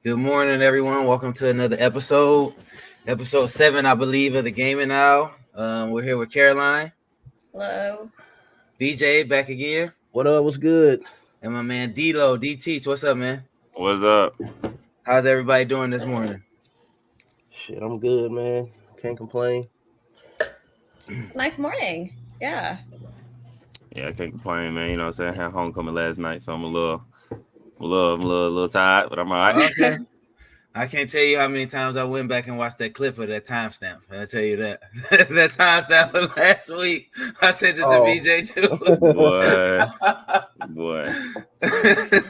Good morning, everyone. Welcome to another episode 7, I believe, of the Gaming Now. We're here with Caroline. Hello. BJ back again. What up? What's good? And my man D-Lo, DT. What's up, man? What's up? How's everybody doing this morning? Shit, I'm good, man. Can't complain. Nice morning. Yeah. Yeah, I can't complain, man. You know what I'm saying? I had homecoming last night, so I'm a little tired, but I'm all right. Okay. I can't tell you how many times I went back and watched that clip of that timestamp. I'll tell you that. That timestamp of last week. I sent it to BJ too. Boy.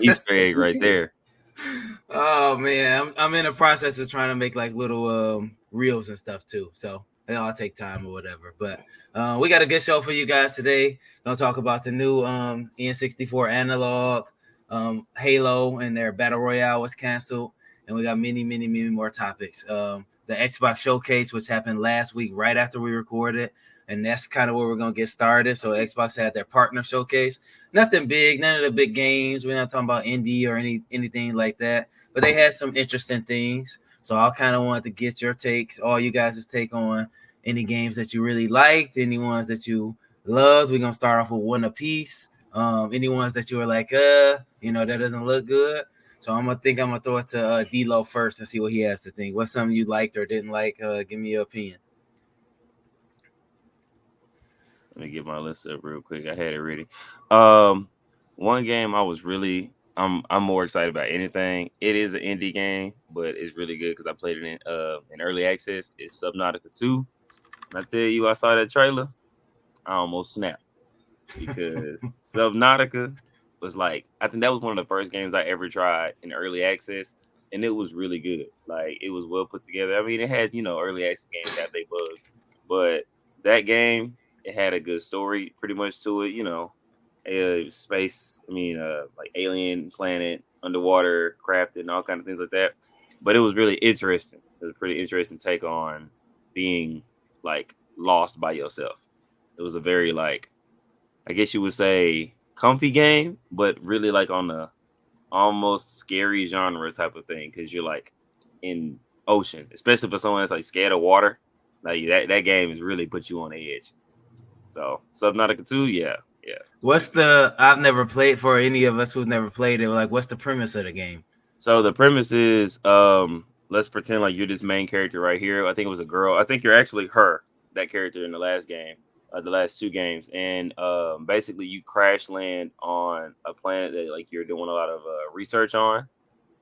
Easter egg right there. Oh man, I'm in the process of trying to make like little reels and stuff too. So it'll all take time or whatever. But we got a good show for you guys today. Gonna talk about the new N64 analog, Halo, and their battle royale was canceled. And we got many more topics. The Xbox Showcase, which happened last week right after we recorded. And that's kind of where we're going to get started. So Xbox had their partner showcase. Nothing big, none of the big games. We're not talking about indie or anything like that. But they had some interesting things. So I kind of wanted to get your takes, all you guys' take on any games that you really liked, any ones that you loved. We're going to start off with one apiece. Any ones that you were like, that doesn't look good. So I'm gonna throw it to D-Lo first and see what he has to think. What's something you liked or didn't like? Give me your opinion. Let me get my list up real quick. I had it ready. One game I'm more excited about anything. It is an indie game, but it's really good because I played it in early access. It's Subnautica 2. And I tell you, I saw that trailer, I almost snapped because Subnautica was like, I think that was one of the first games I ever tried in early access, and it was really good. Like, it was well put together. I mean, it had, early access games have their bugs, but that game, it had a good story pretty much to it, space, like alien planet, underwater crafted and all kind of things like that. But it was really interesting. It was a pretty interesting take on being like lost by yourself. It was a very like, I guess you would say, comfy game, but really like on the almost scary genre type of thing, because you're like in ocean, especially for someone that's like scared of water. Like that game has really put you on the edge. So Subnautica 2, yeah. I've never played, for any of us who've never played it, like what's the premise of the game? So the premise is let's pretend like you're this main character right here. I think it was a girl. I think you're actually that character in the last game. The last two games, and basically you crash land on a planet that like you're doing a lot of research on,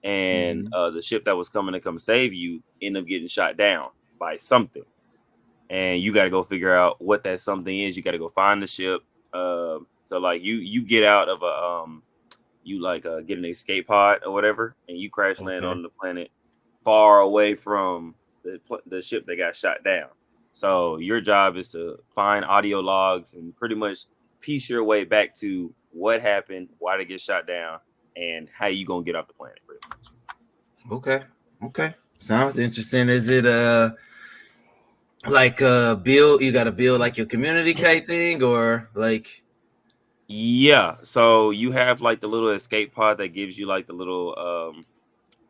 and the ship that was coming to come save you ended up getting shot down by something, and you got to go figure out what that something is. You got to go find the ship. So like you get out of get an escape pod or whatever, and you crash land on the planet far away from the ship that got shot down. So your job is to find audio logs and pretty much piece your way back to what happened, why they get shot down, and how you gonna get off the planet, pretty much. Okay. Sounds interesting. Is it like build? You got to build like your community type thing, or like? Yeah. So you have like the little escape pod that gives you like the little,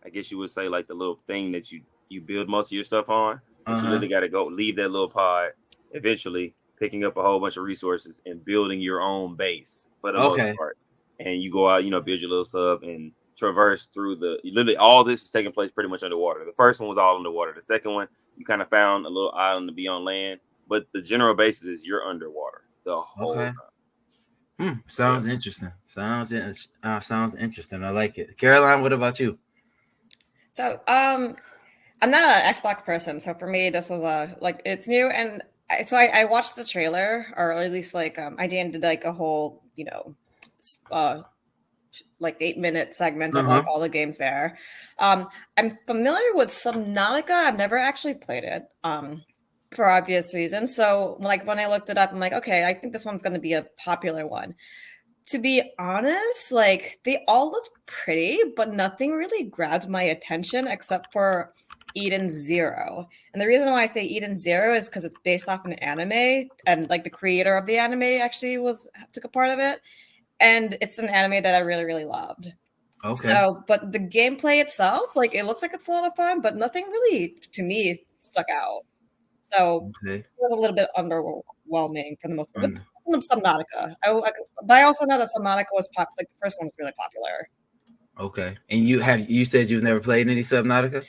I guess you would say like the little thing that you build most of your stuff on. But you really got to go leave that little pod, eventually picking up a whole bunch of resources and building your own base for the most part. And you go out, build your little sub and traverse through literally all this is taking place pretty much underwater. The first one was all underwater. The second one, you kind of found a little island to be on land, but the general basis is you're underwater the whole time. Sounds interesting. Sounds interesting. I like it. Caroline, what about you? So, I'm not an Xbox person, so for me, this was it's new, and I watched the trailer, or at least I did like a whole 8-minute segment of like all the games there. I'm familiar with Subnautica. I've never actually played it, for obvious reasons. So like when I looked it up, I'm like, okay, I think this one's going to be a popular one. To be honest, like they all looked pretty, but nothing really grabbed my attention except for Eden Zero. And the reason why I say Eden Zero is because it's based off an anime, and like the creator of the anime actually took a part of it. and it's an anime that I really, really loved. Okay. So, but the gameplay itself, like it looks like it's a lot of fun, but nothing really to me stuck out. So Okay. it was a little bit underwhelming for the most part. Mm. With Subnautica, but I also know that Subnautica was like the first one was really popular. Okay. And you said you've never played any Subnautica?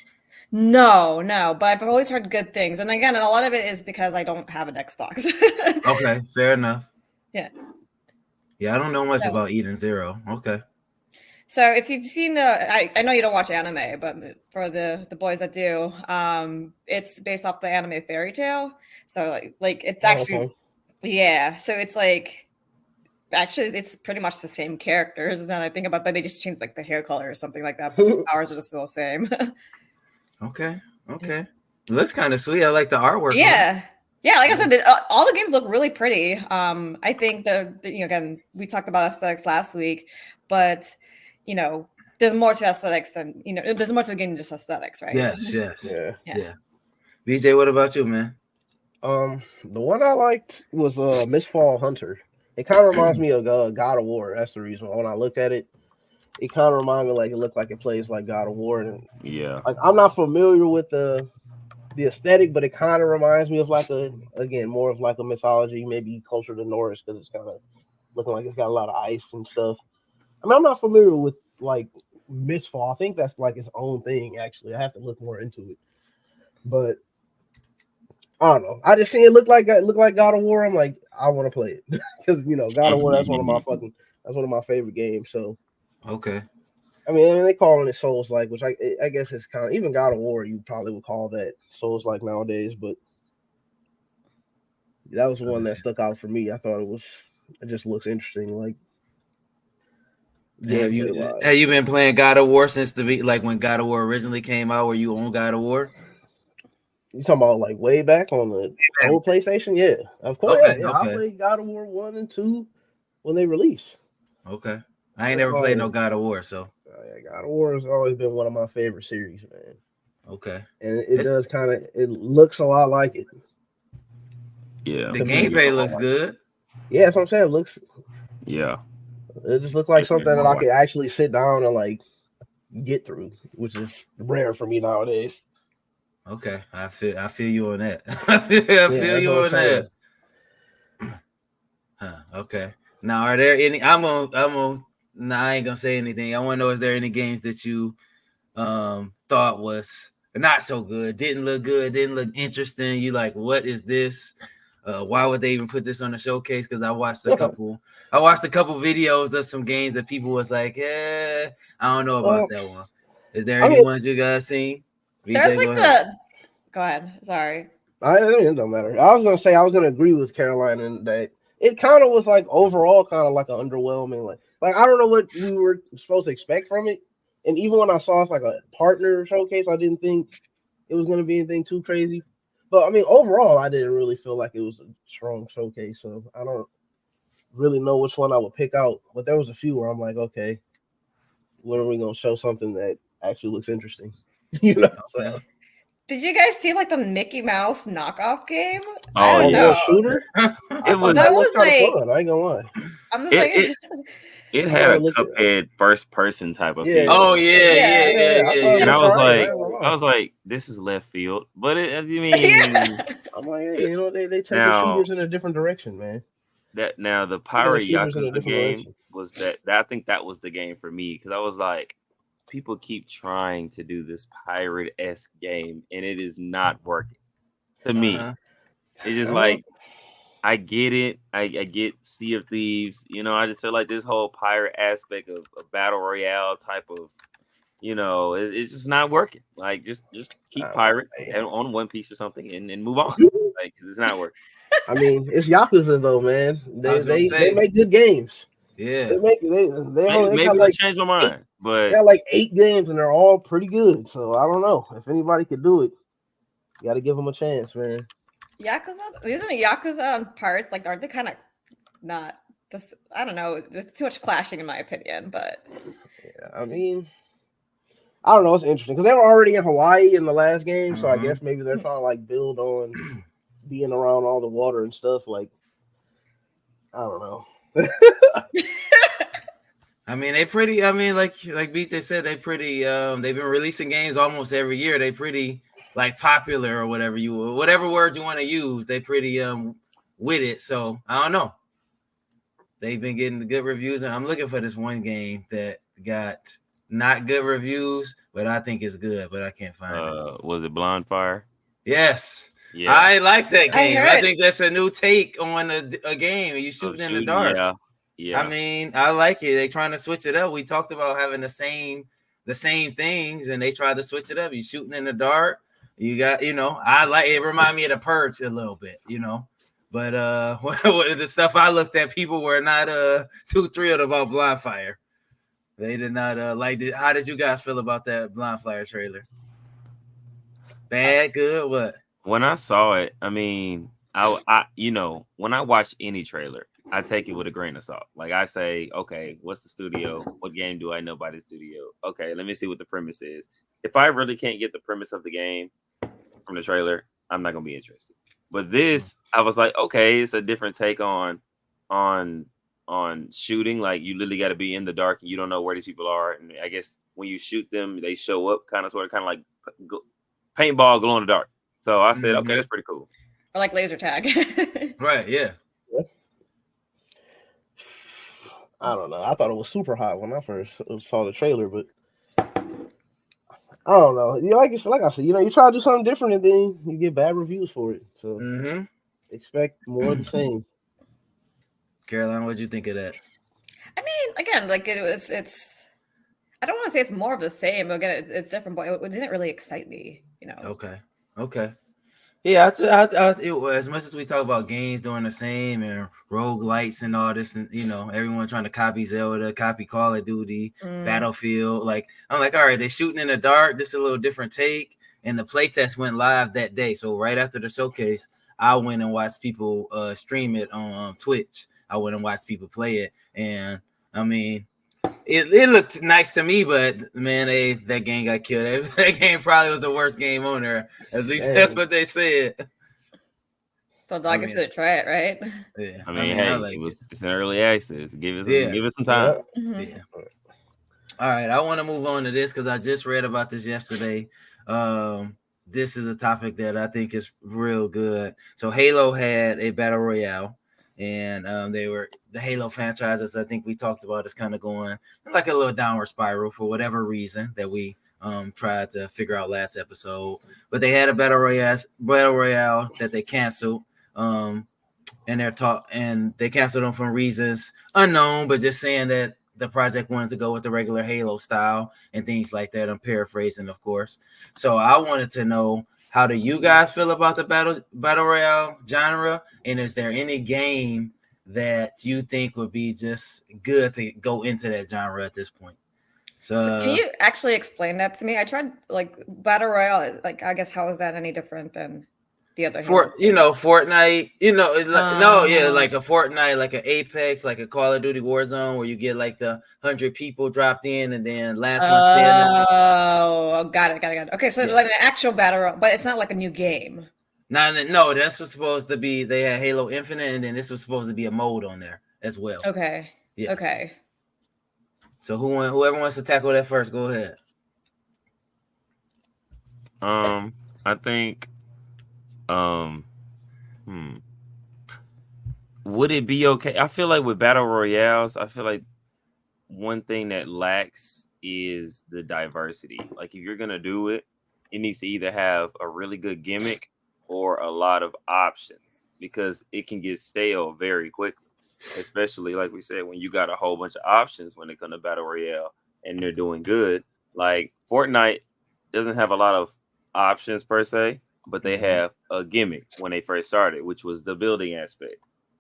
No, but I've always heard good things, and again, a lot of it is because I don't have an Xbox. Okay, fair enough. Yeah. Yeah, I don't know much So- about Eden Zero. Okay. So if you've seen I know you don't watch anime, but for the boys that do, it's based off the anime Fairy Tale. So like it's actually, yeah. So it's like actually it's pretty much the same characters. Now that I think about it, but they just changed like the hair color or something like that. But the powers are just still the same. Okay. Looks kind of sweet. I like the artwork. Yeah. Yeah, like I said, all the games look really pretty. I think again, we talked about aesthetics last week, but there's more to aesthetics than there's more to a game than just aesthetics, right? Yes. Yeah. BJ, what about you, man? The one I liked was Mistfall Hunter. It kind of reminds me of God of War. That's the reason when I looked at it. It kind of reminded me like it looked like it plays like God of War, and Yeah. like I'm not familiar with the aesthetic, but it kind of reminds me of like more of like a mythology, maybe closer to Norse because it's kind of looking like it's got a lot of ice and stuff. I mean, I'm not familiar with like Mistfall. I think that's like its own thing. Actually, I have to look more into it, but I don't know. I just seen it look like God of War. I'm like, I want to play it because God of War. That's one of my favorite games. So Okay. I mean, they calling it Souls like, which I guess it's kind of even God of War. You probably would call that Souls like nowadays, but that was the one that stuck out for me. I thought it just looks interesting. Like, Have you been playing God of War since like when God of War originally came out? Were you on God of War? You talking about like way back on the old PlayStation? Yeah, of course. Okay, yeah. I played God of War 1 and 2 when they released. Okay, I ain't never played no God of War, so God of War has always been one of my favorite series, man. Okay, and it looks a lot like it. Yeah, the gameplay looks good. Yeah, that's what I'm saying. It looks. Yeah, it just looks like something that I could actually sit down and like get through, which is rare for me nowadays. Okay, I feel you on that. I feel you on that. Huh, okay. Now, are there any? Nah, I ain't gonna say anything. I want to know: is there any games that you thought was not so good, didn't look interesting? You like, what is this? Why would they even put this on the showcase? Because I watched a couple videos of some games that people was like, I don't know about that one. Is there any ones you guys seen? There's like go ahead. Sorry. It don't matter. I was gonna say I was gonna agree with Caroline in that it kind of was like overall kind of like an underwhelming like I don't know what we were supposed to expect from it. And even when I saw it's like a partner showcase, I didn't think it was gonna be anything too crazy. But I mean, overall, I didn't really feel like it was a strong showcase. So I don't really know which one I would pick out. But there was a few where I'm like, okay, when are we gonna show something that actually looks interesting? So. Did you guys see like the Mickey Mouse knockoff game? Oh, yeah, shooter. It was kind of fun. I ain't gonna lie. I'm just it had a Cuphead first person type of feel. Oh yeah. And I was like, this is left field, but I mean, I'm like, they take the shooters in a different direction, man. Now the Pirate Yakuza game was that I think that was the game for me because I was like, people keep trying to do this pirate-esque game and it is not working to me. It's just like, I get it. I get Sea of Thieves. I just feel like this whole pirate aspect of battle royale type of, it's just not working. Like just keep pirates on One Piece or something and move on. Like it's not working. I mean, it's Yakuza though, man. They make good games. Yeah, maybe like, change my mind, but they got like 8 games and they're all pretty good. So I don't know if anybody could do it. You got to give them a chance, man. Yakuza, isn't it Yakuza on parts? Like, aren't they kind of not? This, I don't know. There's too much clashing in my opinion, but yeah, I mean, I don't know. It's interesting because they were already in Hawaii in the last game, so I guess maybe they're trying to like build on being around all the water and stuff. Like, I don't know. I mean, they pretty. I mean, like BJ said, they pretty. They've been releasing games almost every year. They pretty like popular or whatever word you want to use. They pretty with it. So I don't know. They've been getting the good reviews, and I'm looking for this one game that got not good reviews, but I think it's good, but I can't find it. Was it Blind Fire? Yes. Yeah, I like that game. I heard. think that's a new take on a game. You shooting in the dark. Yeah. I mean, I like it. They trying to switch it up. We talked about having the same things, and they tried to switch it up. You shooting in the dark. You got, I like it. Remind me of the Purge a little bit, But the stuff I looked at, people were not too thrilled about Blind Fire. They did not like it. How did you guys feel about that Blind Fire trailer? Bad, good, what? When I saw it, I mean, I when I watch any trailer, I take it with a grain of salt. Like I say, okay, what's the studio? What game do I know by the studio? Okay, let me see what the premise is. If I really can't get the premise of the game from the trailer, I'm not gonna be interested. But this, I was like, okay, it's a different take on shooting. Like you literally got to be in the dark and you don't know where these people are. And I guess when you shoot them, they show up kind of like paintball glow in the dark. So I said, okay, that's pretty cool. Or like laser tag. Right, yeah. I don't know. I thought it was super hot when I first saw the trailer, but I don't know. Like I said, you try to do something different and then you get bad reviews for it. So expect more of the same. Caroline, what'd you think of that? I mean, again, like it's. I don't want to say it's more of the same. But again, it's different, but it didn't really excite me. Okay. Yeah, as much as we talk about games doing the same and roguelites and all this, and everyone trying to copy Zelda, copy Call of Duty, Battlefield. Like I'm like, all right, they're shooting in the dark. This is a little different take. And the playtest went live that day. So right after the showcase, I went and watched people stream it on Twitch. I went and watched people play it, and I mean, it looked nice to me, but man, that game got killed. That game probably was the worst game on there. At least that's what they said. So dog gets to try it, right? Yeah. I mean, hey, it's an early access. Give it some time. Yeah. All right, I want to move on to this because I just read about this yesterday. This is a topic that I think is real good. So Halo had a battle royale. And the Halo franchises, I think we talked about, is kind of going like a little downward spiral for whatever reason that we tried to figure out last episode. But they had a battle royale that they canceled, and they canceled them for reasons unknown, but just saying that the project wanted to go with the regular Halo style and things like that. I'm paraphrasing, of course. So I wanted to know, how do you guys feel about the battle royale genre? And is there any game that you think would be just good to go into that genre at this point? So can you actually explain that to me? I tried like battle royale. Like, I guess how is that any different than the other? Fortnite. Like a Fortnite, like an Apex, like a Call of Duty Warzone, where you get like the 100 people dropped in, and then last one standing. Oh, got it. Okay, so like an actual battle royale, but it's not like a new game. No, that's what's supposed to be. They had Halo Infinite, and then this was supposed to be a mode on there as well. Okay. Yeah. Okay. So whoever wants to tackle that first, go ahead. I think. Would it be okay? I feel like with battle royales, I feel like one thing that lacks is the diversity. Like if you're gonna do it, it needs to either have a really good gimmick or a lot of options, because it can get stale very quickly. Especially like we said, when you got a whole bunch of options when it comes to battle royale and they're doing good. Like Fortnite doesn't have a lot of options per se, but they have a gimmick when they first started, which was the building aspect,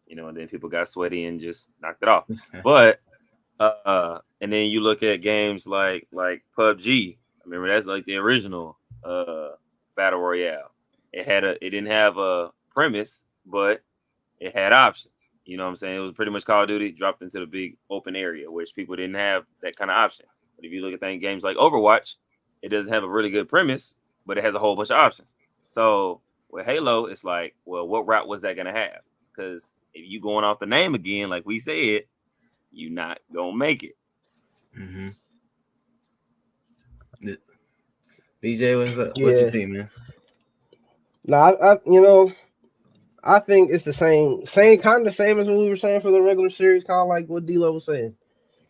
and then people got sweaty and just knocked it off. But and then you look at games like PUBG. I remember that's like the original battle royale. It didn't have a premise, but it had options. You know what I'm saying? It was pretty much Call of Duty dropped into the big open area, which people didn't have that kind of option. But if you look at games like Overwatch, it doesn't have a really good premise, but it has a whole bunch of options. So with Halo, it's like, well, what route was that going to have? Because if you going off the name again, like we said, you're not going to make it. Mm-hmm. BJ, what's up? What you Yeah. think, man? Now, I think it's the same kind of same as what we were saying for the regular series, kind of like what D-Lo was saying.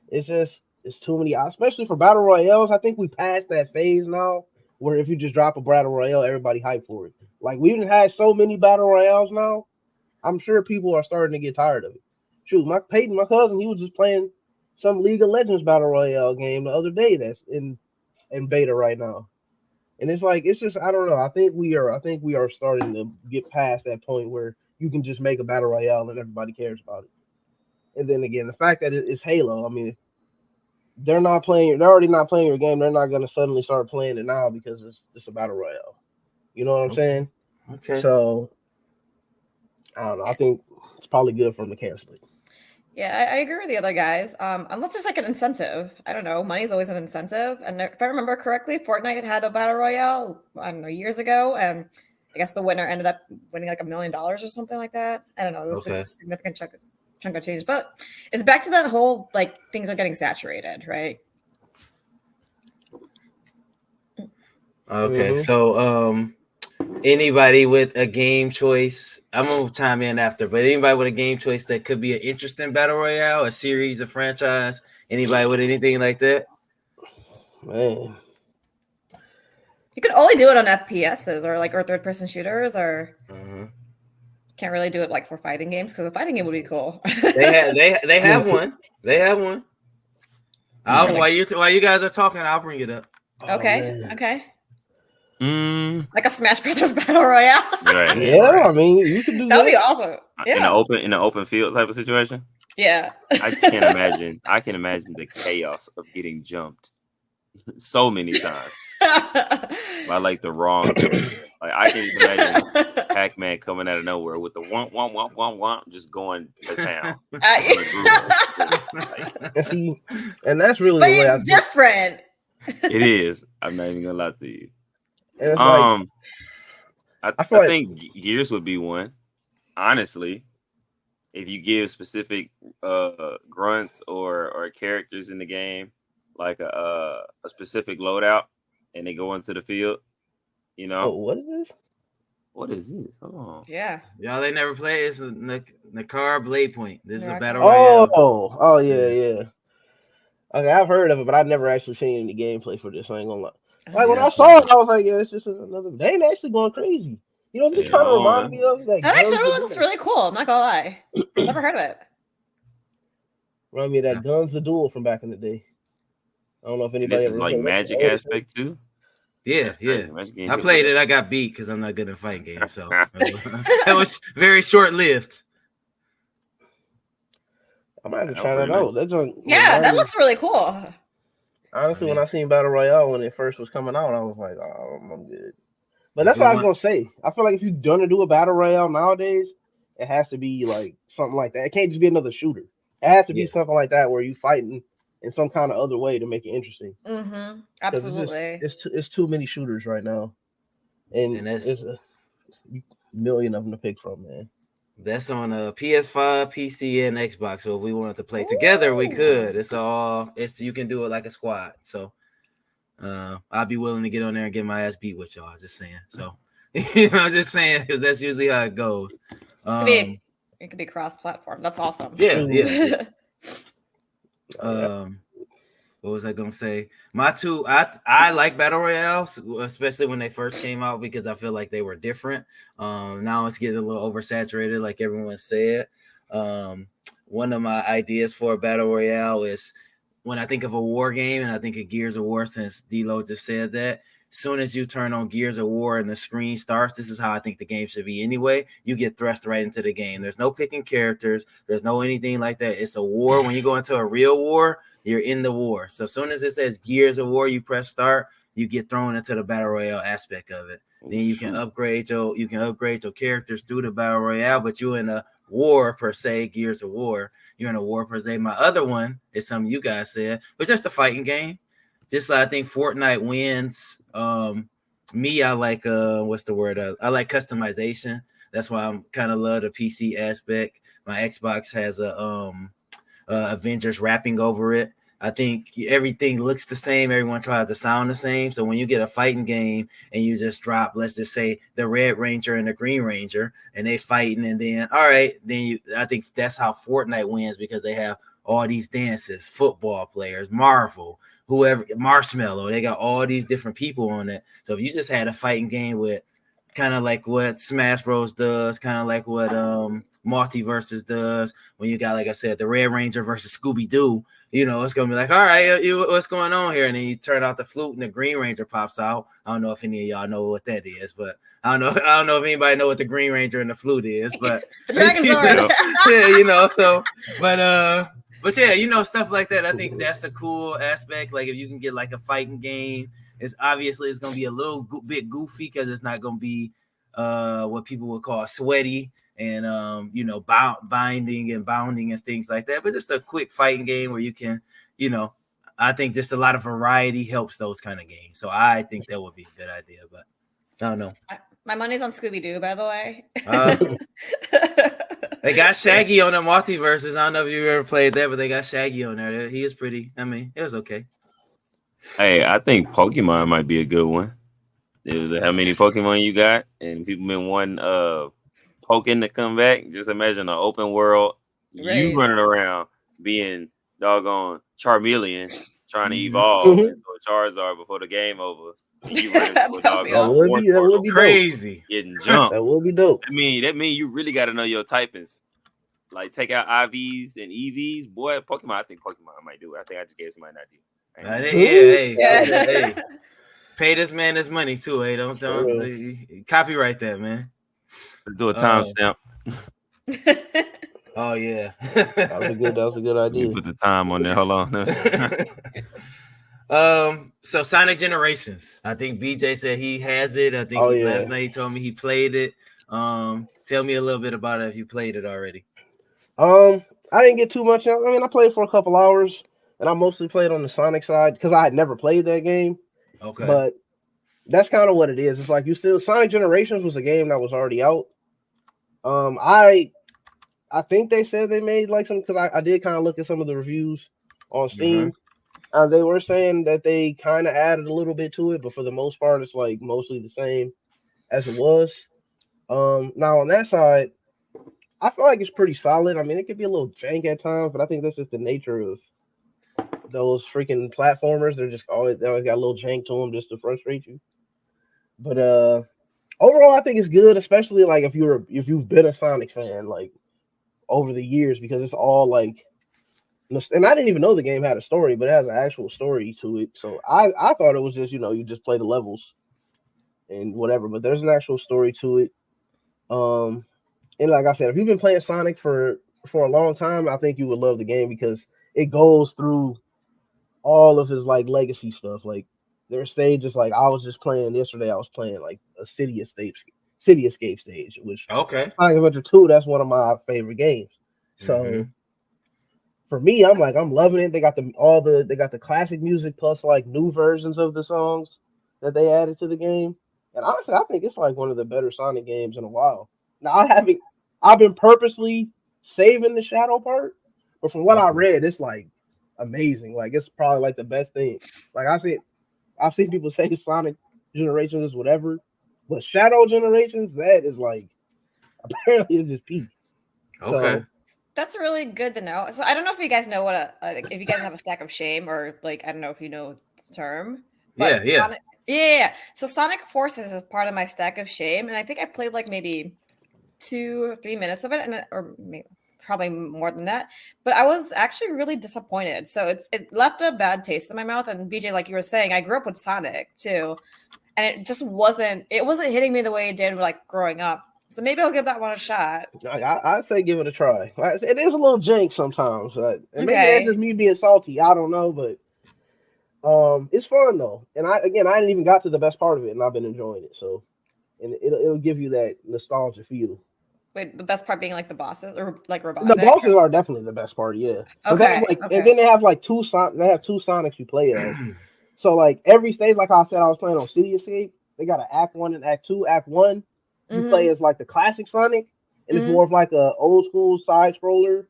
It's too many, especially for battle royales. I think we passed that phase now, where if you just drop a battle royale, everybody hype for it. Like we've had so many battle royales now, I'm sure people are starting to get tired of it. Shoot, my cousin, he was just playing some League of Legends battle royale game the other day that's in beta right now. And it's just I don't know. I think we are starting to get past that point where you can just make a battle royale and everybody cares about it. And then again, the fact that it's Halo, I mean, they're already not playing your game. They're not gonna suddenly start playing it now because it's a battle royale. You know what I'm saying? Okay. So I don't know. I think it's probably good for them to cancel it. Yeah, I agree with the other guys. Unless there's like an incentive. I don't know. Money's always an incentive. And if I remember correctly, Fortnite had a battle royale, I don't know, years ago. And I guess the winner ended up winning like $1 million or something like that. I don't know. It was a significant chunk of change. But it's back to that whole like things are getting saturated, right? Okay. So anybody with a game choice, I'm gonna chime in after, but anybody with a game choice that could be an interesting battle royale, a series, a franchise, anybody with anything like that? Man. You could only do it on FPSs or third person shooters or can't really do it like for fighting games because a fighting game would be cool. they have one. They have one. While you guys are talking, I'll bring it up. Okay. Okay. Mm. Like a Smash Brothers battle royale. Right. Yeah, right. I mean, you could do that that. would be awesome. Yeah. In an open field type of situation. Yeah. I can imagine the chaos of getting jumped so many times by like the wrong. Like I can just imagine Pac-Man coming out of nowhere with the womp just going to town. And that's really but the way it's different. It is. I'm not even gonna lie to you. And it's like, I think Gears would be one. Honestly, if you give specific grunts or characters in the game like a specific loadout and they go into the field, you know. Oh, what is this? What is this? Oh. Yeah. Y'all they never play. It's a Nakar Blade Point. This is a battle royale. Oh yeah. Okay, I've heard of it, but I've never actually seen any gameplay for this. I ain't gonna lie. Like when I saw it, I was like, yeah, it's just another. They ain't actually going crazy. You know what this kind of reminded me of? That actually looks really cool. I'm not gonna lie. Never heard of it. Remind me of that Guns of Duel from back in the day. I don't know if anybody ever like magic aspect too. Yeah. I played it. I got beat because I'm not good at fighting games. So it was very short lived. I might have to try that out. That looks really cool. Honestly, when I seen Battle Royale when it first was coming out, I was like, oh, I'm good. But that's what I was gonna say. I feel like if you're gonna do a Battle Royale nowadays, it has to be like something like that. It can't just be another shooter. It has to be something like that where you fighting in some kind of other way to make it interesting. Mm-hmm. Absolutely. It's too many shooters right now, and it's a million of them to pick from, man. That's on a PS5, PC, and Xbox. So if we wanted to play together, we could. You can do it like a squad. So I'd be willing to get on there and get my ass beat with y'all. Just saying. So just saying because that's usually how it goes. It could be cross-platform. That's awesome. Yeah. What was I gonna say? My two, I like battle royales, especially when they first came out because I feel like they were different. Now it's getting a little oversaturated, like everyone said. One of my ideas for a battle royale is when I think of a war game, and I think of Gears of War, since D-Lo just said that. As soon as you turn on Gears of War and the screen starts, this is how I think the game should be anyway. You get thrust right into the game. There's no picking characters. There's no anything like that. It's a war. When you go into a real war, you're in the war. So as soon as it says Gears of War, you press start, you get thrown into the battle royale aspect of it. Then you can upgrade your characters through the battle royale, but you're in a war per se, Gears of War. You're in a war per se. My other one is something you guys said, but just a fighting game. Just I think Fortnite wins. Me, I like what's the word? I like customization. That's why I'm kind of love the PC aspect. My Xbox has a Avengers wrapping over it. I think everything looks the same. Everyone tries to sound the same. So when you get a fighting game and you just drop, let's just say the Red Ranger and the Green Ranger, and they fighting, and then all right, then I think that's how Fortnite wins, because they have all these dances, football players, Marvel, whoever, Marshmallow. They got all these different people on it. So if you just had a fighting game with kind of like what Smash Bros does, kind of like what Multiverses does, when you got, like I said, the Red Ranger versus Scooby Doo, it's gonna be like, all right, what's going on here? And then you turn out the flute and the Green Ranger pops out. I don't know if any of y'all know what that is, but I don't know if anybody know what the Green Ranger and the flute is, but the Dragon Sword. yeah, so but yeah, stuff like that. I think that's a cool aspect. Like if you can get like a fighting game, it's gonna be a little bit goofy, because it's not gonna be what people would call sweaty and binding and bounding and things like that. But just a quick fighting game where you can, I think just a lot of variety helps those kind of games. So I think that would be a good idea. But I don't know. My money's on Scooby Doo, by the way. They got Shaggy on the Multiverses. I don't know if you ever played that, but they got Shaggy on there. He is pretty. I mean, it was okay. Hey, I think Pokemon might be a good one. It was how many Pokemon you got, and people been wanting Pokken to come back. Just imagine an open world, Right. you running around being doggone Charmeleon, trying to evolve into a Charizard before the game over. You running to a doggone that would be crazy, getting jumped. That would be dope. That mean you really got to know your typings. Like take out IVs and EVs, boy. Pokemon, I think Pokemon might do it. I think I just gave somebody an idea. Hey. Pay this man his money too. Hey, don't copyright that, man. Let's do a timestamp. Oh yeah, that was a good idea. Put the time on there. Hold on. So Sonic Generations. I think BJ said he has it. I think last night he told me he played it. Tell me a little bit about it if you played it already. I didn't get too much. I mean, I played for a couple hours, and I mostly played on the Sonic side because I had never played that game. Okay. But that's kind of what it is. It's like Sonic Generations was a game that was already out. I think they said they made like some, because I did kind of look at some of the reviews on Steam. They were saying that they kind of added a little bit to it, but for the most part, it's like mostly the same as it was. Now on that side, I feel like it's pretty solid. I mean, it could be a little jank at times, but I think that's just the nature of those freaking platformers. They always got a little jank to them just to frustrate you. But overall, I think it's good, especially like if you've been a Sonic fan like over the years, because it's all like, and I didn't even know the game had a story, but it has an actual story to it. So I thought it was just you just play the levels and whatever, but there's an actual story to it. And like I said, if you've been playing Sonic for a long time, I think you would love the game because it goes through all of his like legacy stuff. Like there's stages like I was just playing yesterday. I was playing like a City Escape stage, which okay. Sonic Adventure 2, that's one of my favorite games. So for me, I'm loving it. They got the classic music plus like new versions of the songs that they added to the game. And honestly, I think it's like one of the better Sonic games in a while. Now I've been purposely saving the Shadow part, but from what I read, it's like amazing. Like it's probably like the best thing. Like I've seen people say Sonic Generations is whatever, but Shadow Generations, that is like apparently it's just peak. Okay. So, that's really good to know. So I don't know if you guys know what if you guys have a stack of shame, or like I don't know if you know the term. But Yeah. Yeah. So Sonic Forces is part of my stack of shame, and I think I played like maybe 2 or 3 minutes of it, or maybe probably more than that. But I was actually really disappointed. So it left a bad taste in my mouth. And BJ, like you were saying, I grew up with Sonic too, and it just wasn't hitting me the way it did like growing up. So maybe I'll give that one a shot. I'd say give it a try. It is a little jank sometimes. And maybe that's just me being salty. I don't know, but it's fun though. And I didn't even got to the best part of it, and I've been enjoying it. So, and it'll give you that nostalgia feel. Wait, the best part being like the bosses or like Robotnik? The bosses are definitely the best part, yeah. Okay. And then they have like two Sonics you play as. So like every stage, like I said, I was playing on City Escape. They got an Act 1 and Act 2. Act 1, you play as like the classic Sonic, and it's more of like a old school side scroller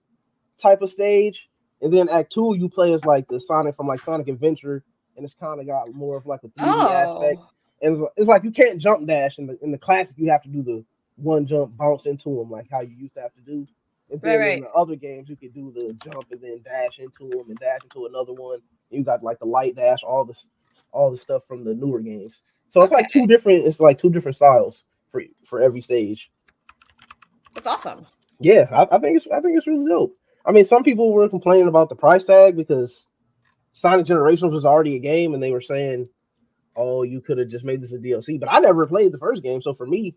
type of stage. And then Act 2, you play as like the Sonic from like Sonic Adventure, and it's kind of got more of like a 3D aspect. Oh, And it's like you can't jump dash in the classic. You have to do the one jump bounce into them like how you used to have to do. And right, then in right. the other games, you could do the jump and then dash into them and dash into another one. You got like the light dash, all the stuff from the newer games. So it's like Okay, two different. It's like two different styles for every stage. that's awesome. Yeah, I think it's really dope. I mean, some people were complaining about the price tag because Sonic Generations was already a game, and they were saying, "Oh, you could have just made this a DLC." But I never played the first game, so for me,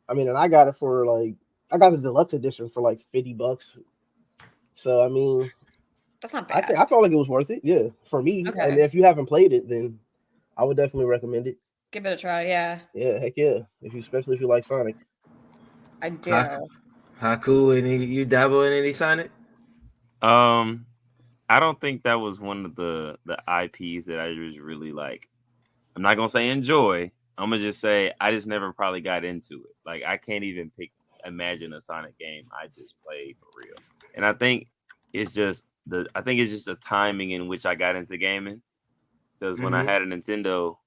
I mean, and I got it for like I got the deluxe edition for like $50. So I mean, That's not I think bad. I felt like it was worth it. Yeah, for me. And Okay, if you haven't played it, then I would definitely recommend it. give it a try. Yeah, Yeah, heck yeah. Especially if you like Sonic. I How, do. how cool? Any you dabble in any Sonic? Um, I don't think that was one of the IPs that I was really like. I'm not gonna say enjoy. I'm gonna just say I just never probably got into it. Like I can't even imagine a Sonic game I just played for real. And I think it's just the timing in which I got into gaming. Because when I Mm-hmm. had a Nintendo,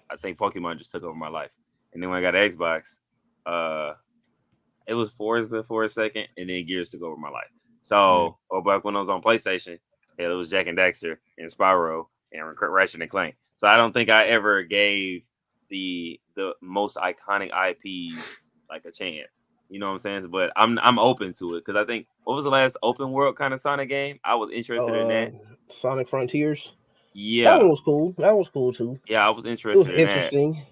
I think Pokemon just took over my life. And then when I got an Xbox, uh, it was Forza for a second, and then Gears took over my life. So, or back when I was on PlayStation, it was Jack and Daxter and Spyro and Ratchet and Clank. So I don't think I ever gave the most iconic IPs like a chance. You know what I'm saying? But I'm open to it because I think what was the last open world kind of Sonic game? I was interested in Uh, that. Sonic Frontiers. That Yeah, one was cool. That was cool too. yeah, I was It was interested in that. interesting.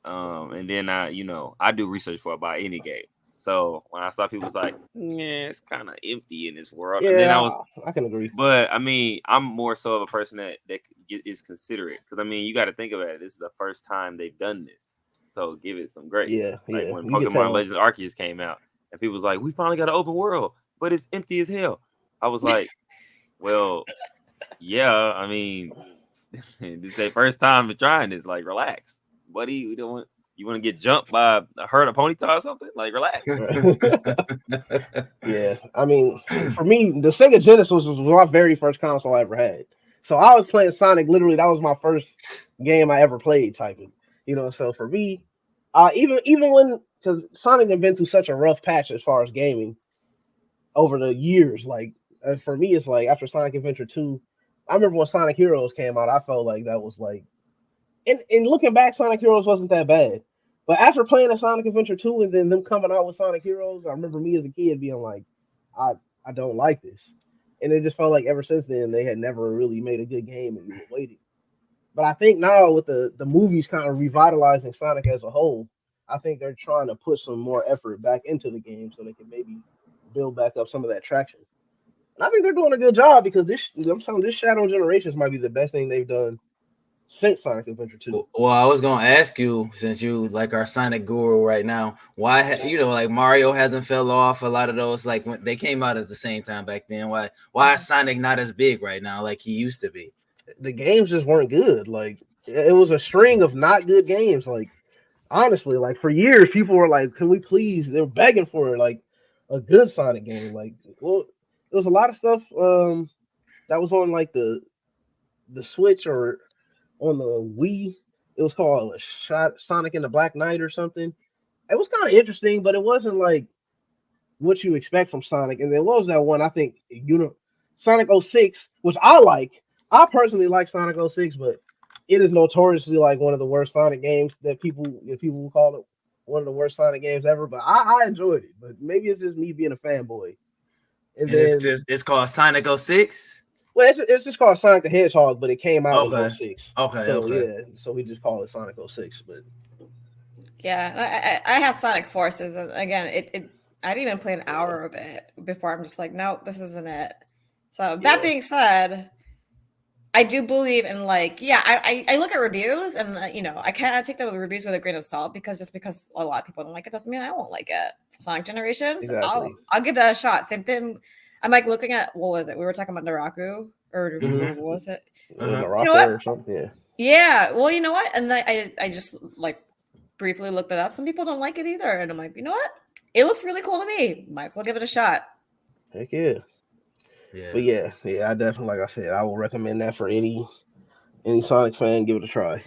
And then I do research for about any game. So when I saw people was like, yeah, it's kind of empty in this world, and then Yeah, I was, I can agree. but I mean, I'm more so of a person that is considerate because I mean, you got to think about it. This is the first time they've done this, so give it some grace. Yeah, Like yeah. when You could Pokemon tell. Legends Arceus came out, and people was like, we finally got an open world, but it's empty as hell. I was like, well, yeah, I mean, this is their first time trying this. Like, relax, buddy. We don't want you want to get jumped by a herd of ponytail or something. Like, relax. Yeah, I mean, for me, the Sega Genesis was my very first console I ever had. So I was playing Sonic. Literally, that was my first game I ever played. Typing, So for me, even when because Sonic had been through such a rough patch as far as gaming over the years. Like for me, it's like after Sonic Adventure 2, I remember when Sonic Heroes came out. I felt like that was like, and looking back, Sonic Heroes wasn't that bad. But after playing a Sonic Adventure 2 and then them coming out with Sonic Heroes, I remember me as a kid being like, I I don't like this. And it just felt like ever since then they had never really made a good game and you were waiting. But I think now with the movies kind of revitalizing Sonic as a whole, I think they're trying to put some more effort back into the game so they can maybe build back up some of that traction. And I think they're doing a good job because I'm telling you, this Shadow Generations might be the best thing they've done since Sonic Adventure 2. Well, I was gonna ask you since you like our Sonic guru right now, why like Mario hasn't fell off a lot of those like when they came out at the same time back then. Why is Sonic not as big right now like he used to be? The games just weren't good. Like it was a string of not good games. Like honestly, like for years, people were like, "Can we please?" They were begging for like a good Sonic game. Like, well, there was a lot of stuff that was on like the Switch or on the Wii. It was called Sonic and the Black Knight or something. It was kind of interesting, but it wasn't like what you expect from Sonic. And then what was that one? I think Sonic '06, which I like. I personally like Sonic '06, but it is notoriously like one of the worst Sonic games that people will call it one of the worst Sonic games ever. But I enjoyed it. But maybe it's just me being a fanboy. And And then it's called Sonic '06. well, it's just called Sonic the Hedgehog, but it came out in Okay. '06. Okay, So okay. yeah, so we just call it Sonic '06. But Yeah, I have Sonic Forces. And again, it I didn't even play an hour of it before I'm just like, no, this isn't it. So that yeah, being said, I do believe in like, yeah, I look at reviews and I kind of take the reviews with a grain of salt because just because a lot of people don't like it doesn't mean I won't like it. Sonic Generations, exactly. I'll give that a shot. Same thing. I'm like looking at what was it? We were talking about Naraku or Mm-hmm. what was it? Uh-huh. You know what? Naraka or something. Yeah. Yeah. Well, you know what? And then I just like briefly looked it up. Some people don't like it either, and I'm like, you know what? It looks really cool to me. Might as well give it a shot. Heck yeah. But yeah, I definitely, like I said, I will recommend that for any Sonic fan. Give it a try.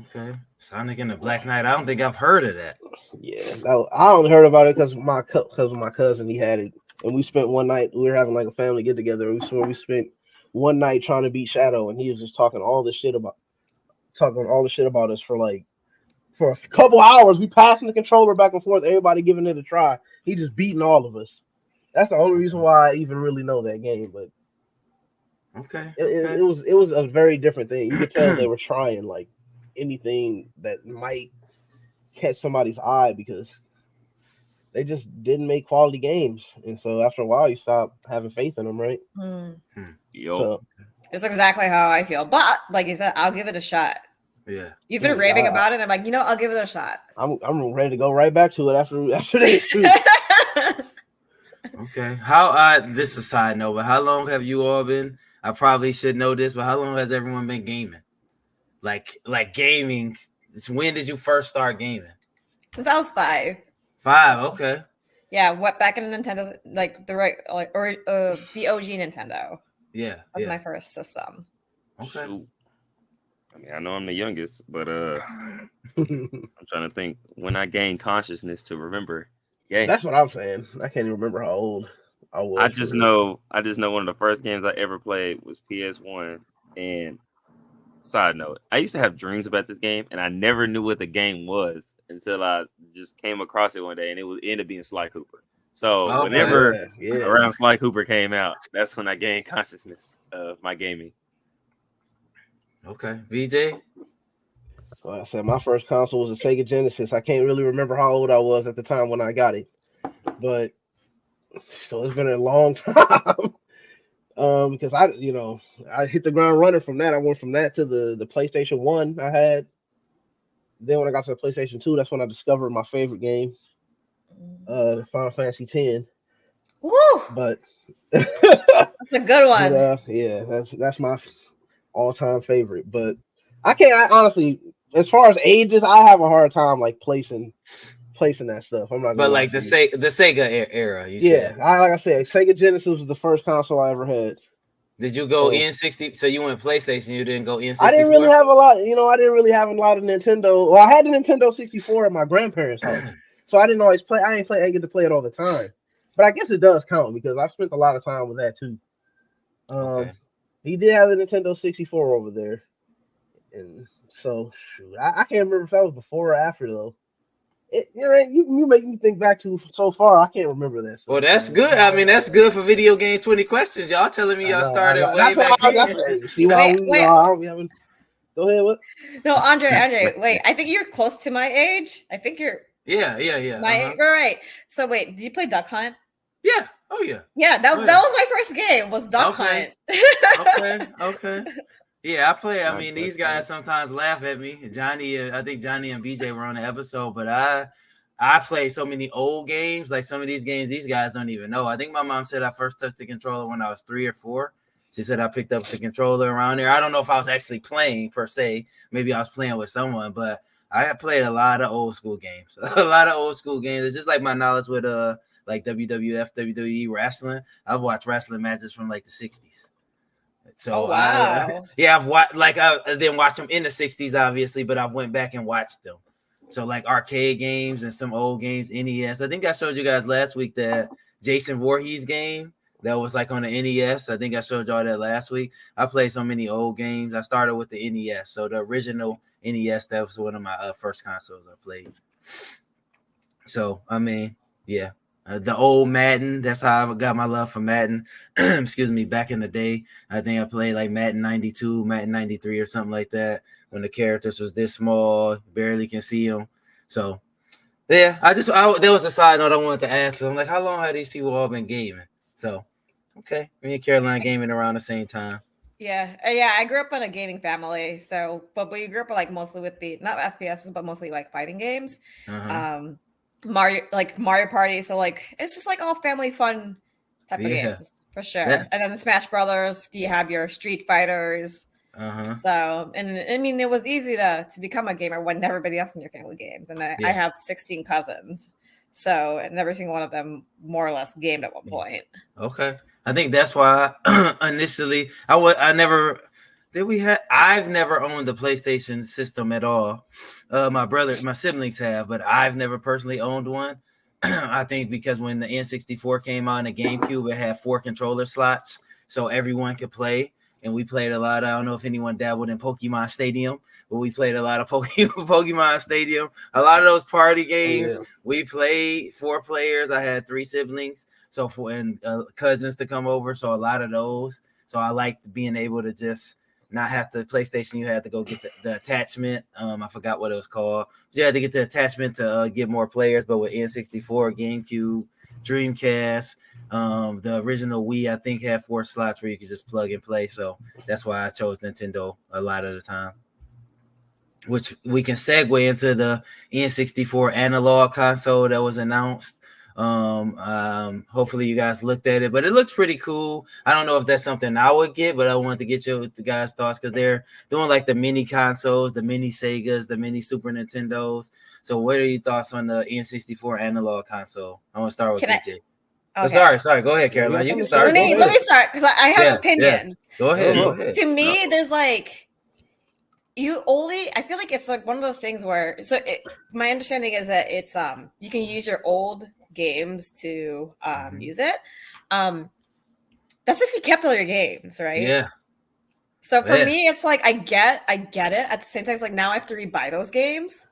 Okay, Sonic and the Black Knight. I don't think I've heard of that. Yeah, I only heard about it because my cousin, he had it, and we spent one night. We were having like a family get together. We spent one night trying to beat Shadow, and he was just talking all this shit about us for a couple hours. We passing the controller back and forth, everybody giving it a try. He just beating all of us. That's the only reason why I even really know that game. But okay, it was a very different thing. You could tell they were trying like anything that might catch somebody's eye because they just didn't make quality games, and so after a while, you stop having faith in them, right? Yo, So it's exactly how I feel. But like you said, I'll give it a shot. yeah. You've been raving about it. I'm like, I'll give it a shot. I'm ready to go right back to it after this too. Okay. How this is a side note, but how long have you all been? I probably should know this, but how long has everyone been gaming? Like gaming. When did you first start gaming? Since I was 5. 5. Okay. Yeah, what back in Nintendo's like the right or the OG Nintendo. Yeah. That's my first system. Okay. shoot. I mean, I know I'm the youngest, but I'm trying to think when I gained consciousness to remember. Yeah, That's what I'm saying. I can't even remember how old I was. I just know one of the first games I ever played was PS1. And side note, I used to have dreams about this game, and I never knew what the game was until I just came across it one day, and it ended up being Sly Cooper. So whenever around Sly Cooper came out, that's when I gained consciousness of my gaming. Okay, VJ. Well, I said my first console was a Sega Genesis. I can't really remember how old I was at the time when I got it, but so it's been a long time. Because I hit the ground running from that. I went from that to the PlayStation 1 I had. Then when I got to the PlayStation 2, that's when I discovered my favorite game, the Final Fantasy X. Woo! But that's a good one. But, yeah, that's my all-time favorite. But I honestly, as far as ages, I have a hard time like placing that stuff. I'm not. But like the Sega era, you said. Like I said, Sega Genesis was the first console I ever had. Did you go N60? So you went PlayStation. You didn't go N64. I didn't really have a lot. I didn't really have a lot of Nintendo. Well, I had the Nintendo 64 at my grandparents' house, so I didn't always play. I didn't get to play it all the time. But I guess it does count because I've spent a lot of time with that too. He did have the Nintendo 64 over there, and so shoot, I can't remember if that was before or after though. You make me think back to so far. I can't remember that. Well, that's good. I mean, that's good for video game 20 questions. Y'all telling me y'all started way back then. See why we haven't. Go ahead. What? No, Andre. Wait, I think you're close to my age. I think you're. Yeah. Right. So wait, did you play Duck Hunt? Yeah. Oh yeah. Yeah, that was my first game. Was Duck Hunt. Okay. Yeah, I play. I mean, these guys sometimes laugh at me. I think Johnny and BJ were on the episode, but I play so many old games. Like some of these games, these guys don't even know. I think my mom said I first touched the controller when I was 3 or 4. She said I picked up the controller around there. I don't know if I was actually playing per se. Maybe I was playing with someone, but I played a lot of old school games. It's just like my knowledge with like WWF, WWE wrestling. I've watched wrestling matches from like the 60s. So wow. I've watched I didn't watch them in the 60s, obviously, but I went back and watched them. So like arcade games and some old games, NES. I think I showed you guys last week that Jason Voorhees game that was like on the NES. I think I showed y'all that last week. I played so many old games. I started with the NES. So the original NES, that was one of my first consoles I played. So, I mean, yeah. The old Madden, that's how I got my love for Madden. Excuse me, back in the day. I think I played like Madden 92, Madden 93 or something like that when the characters was this small, barely can see them. So, yeah, there was a side note I wanted to ask. I'm like, how long have these people all been gaming? So, okay, me and Caroline gaming around the same time. Yeah, I grew up in a gaming family. So, but we grew up like mostly with not FPSs, but mostly like fighting games. Mario Party, so like it's just like all family fun type of games for sure. Yeah. And then the Smash Brothers, you have your Street Fighters. So, and I mean, it was easy to become a gamer when everybody else in your family games. And I have 16 cousins, so and every single one of them more or less gamed at one point. Okay. I think that's why initially I've never owned a PlayStation system at all. My siblings have, but I've never personally owned one. I think because when the N64 came out and the GameCube, it had 4 controller slots, so everyone could play. And we played a lot. I don't know if anyone dabbled in Pokemon Stadium, but we played a lot of Pokemon Stadium. A lot of those party games we played 4 players. I had 3 siblings, so cousins to come over. So a lot of those. So I liked being able to just not have to PlayStation. You had to go get the attachment. I forgot what it was called. You had to get the attachment to get more players. But with N64, GameCube, Dreamcast, the original Wii, I think had 4 slots where you could just plug and play. So that's why I chose Nintendo a lot of the time. Which we can segue into the N64 analog console that was announced. Hopefully you guys looked at it, but it looks pretty cool. I don't know if that's something I would get, but I wanted to get the guys' thoughts because they're doing like the mini consoles, the mini Segas, the mini Super Nintendos. So what are your thoughts on the N64 analog console? I want to start with BJ. Okay. Sorry. Go ahead, Caroline. You can start. Let me start because I have opinions. Yeah. Go ahead. To me, there's like I feel like it's like one of those things where my understanding is that it's you can use your old games to use it. That's if you kept all your games, right? Yeah. So for me, it's like I get it. At the same time, it's like now I have to rebuy those games,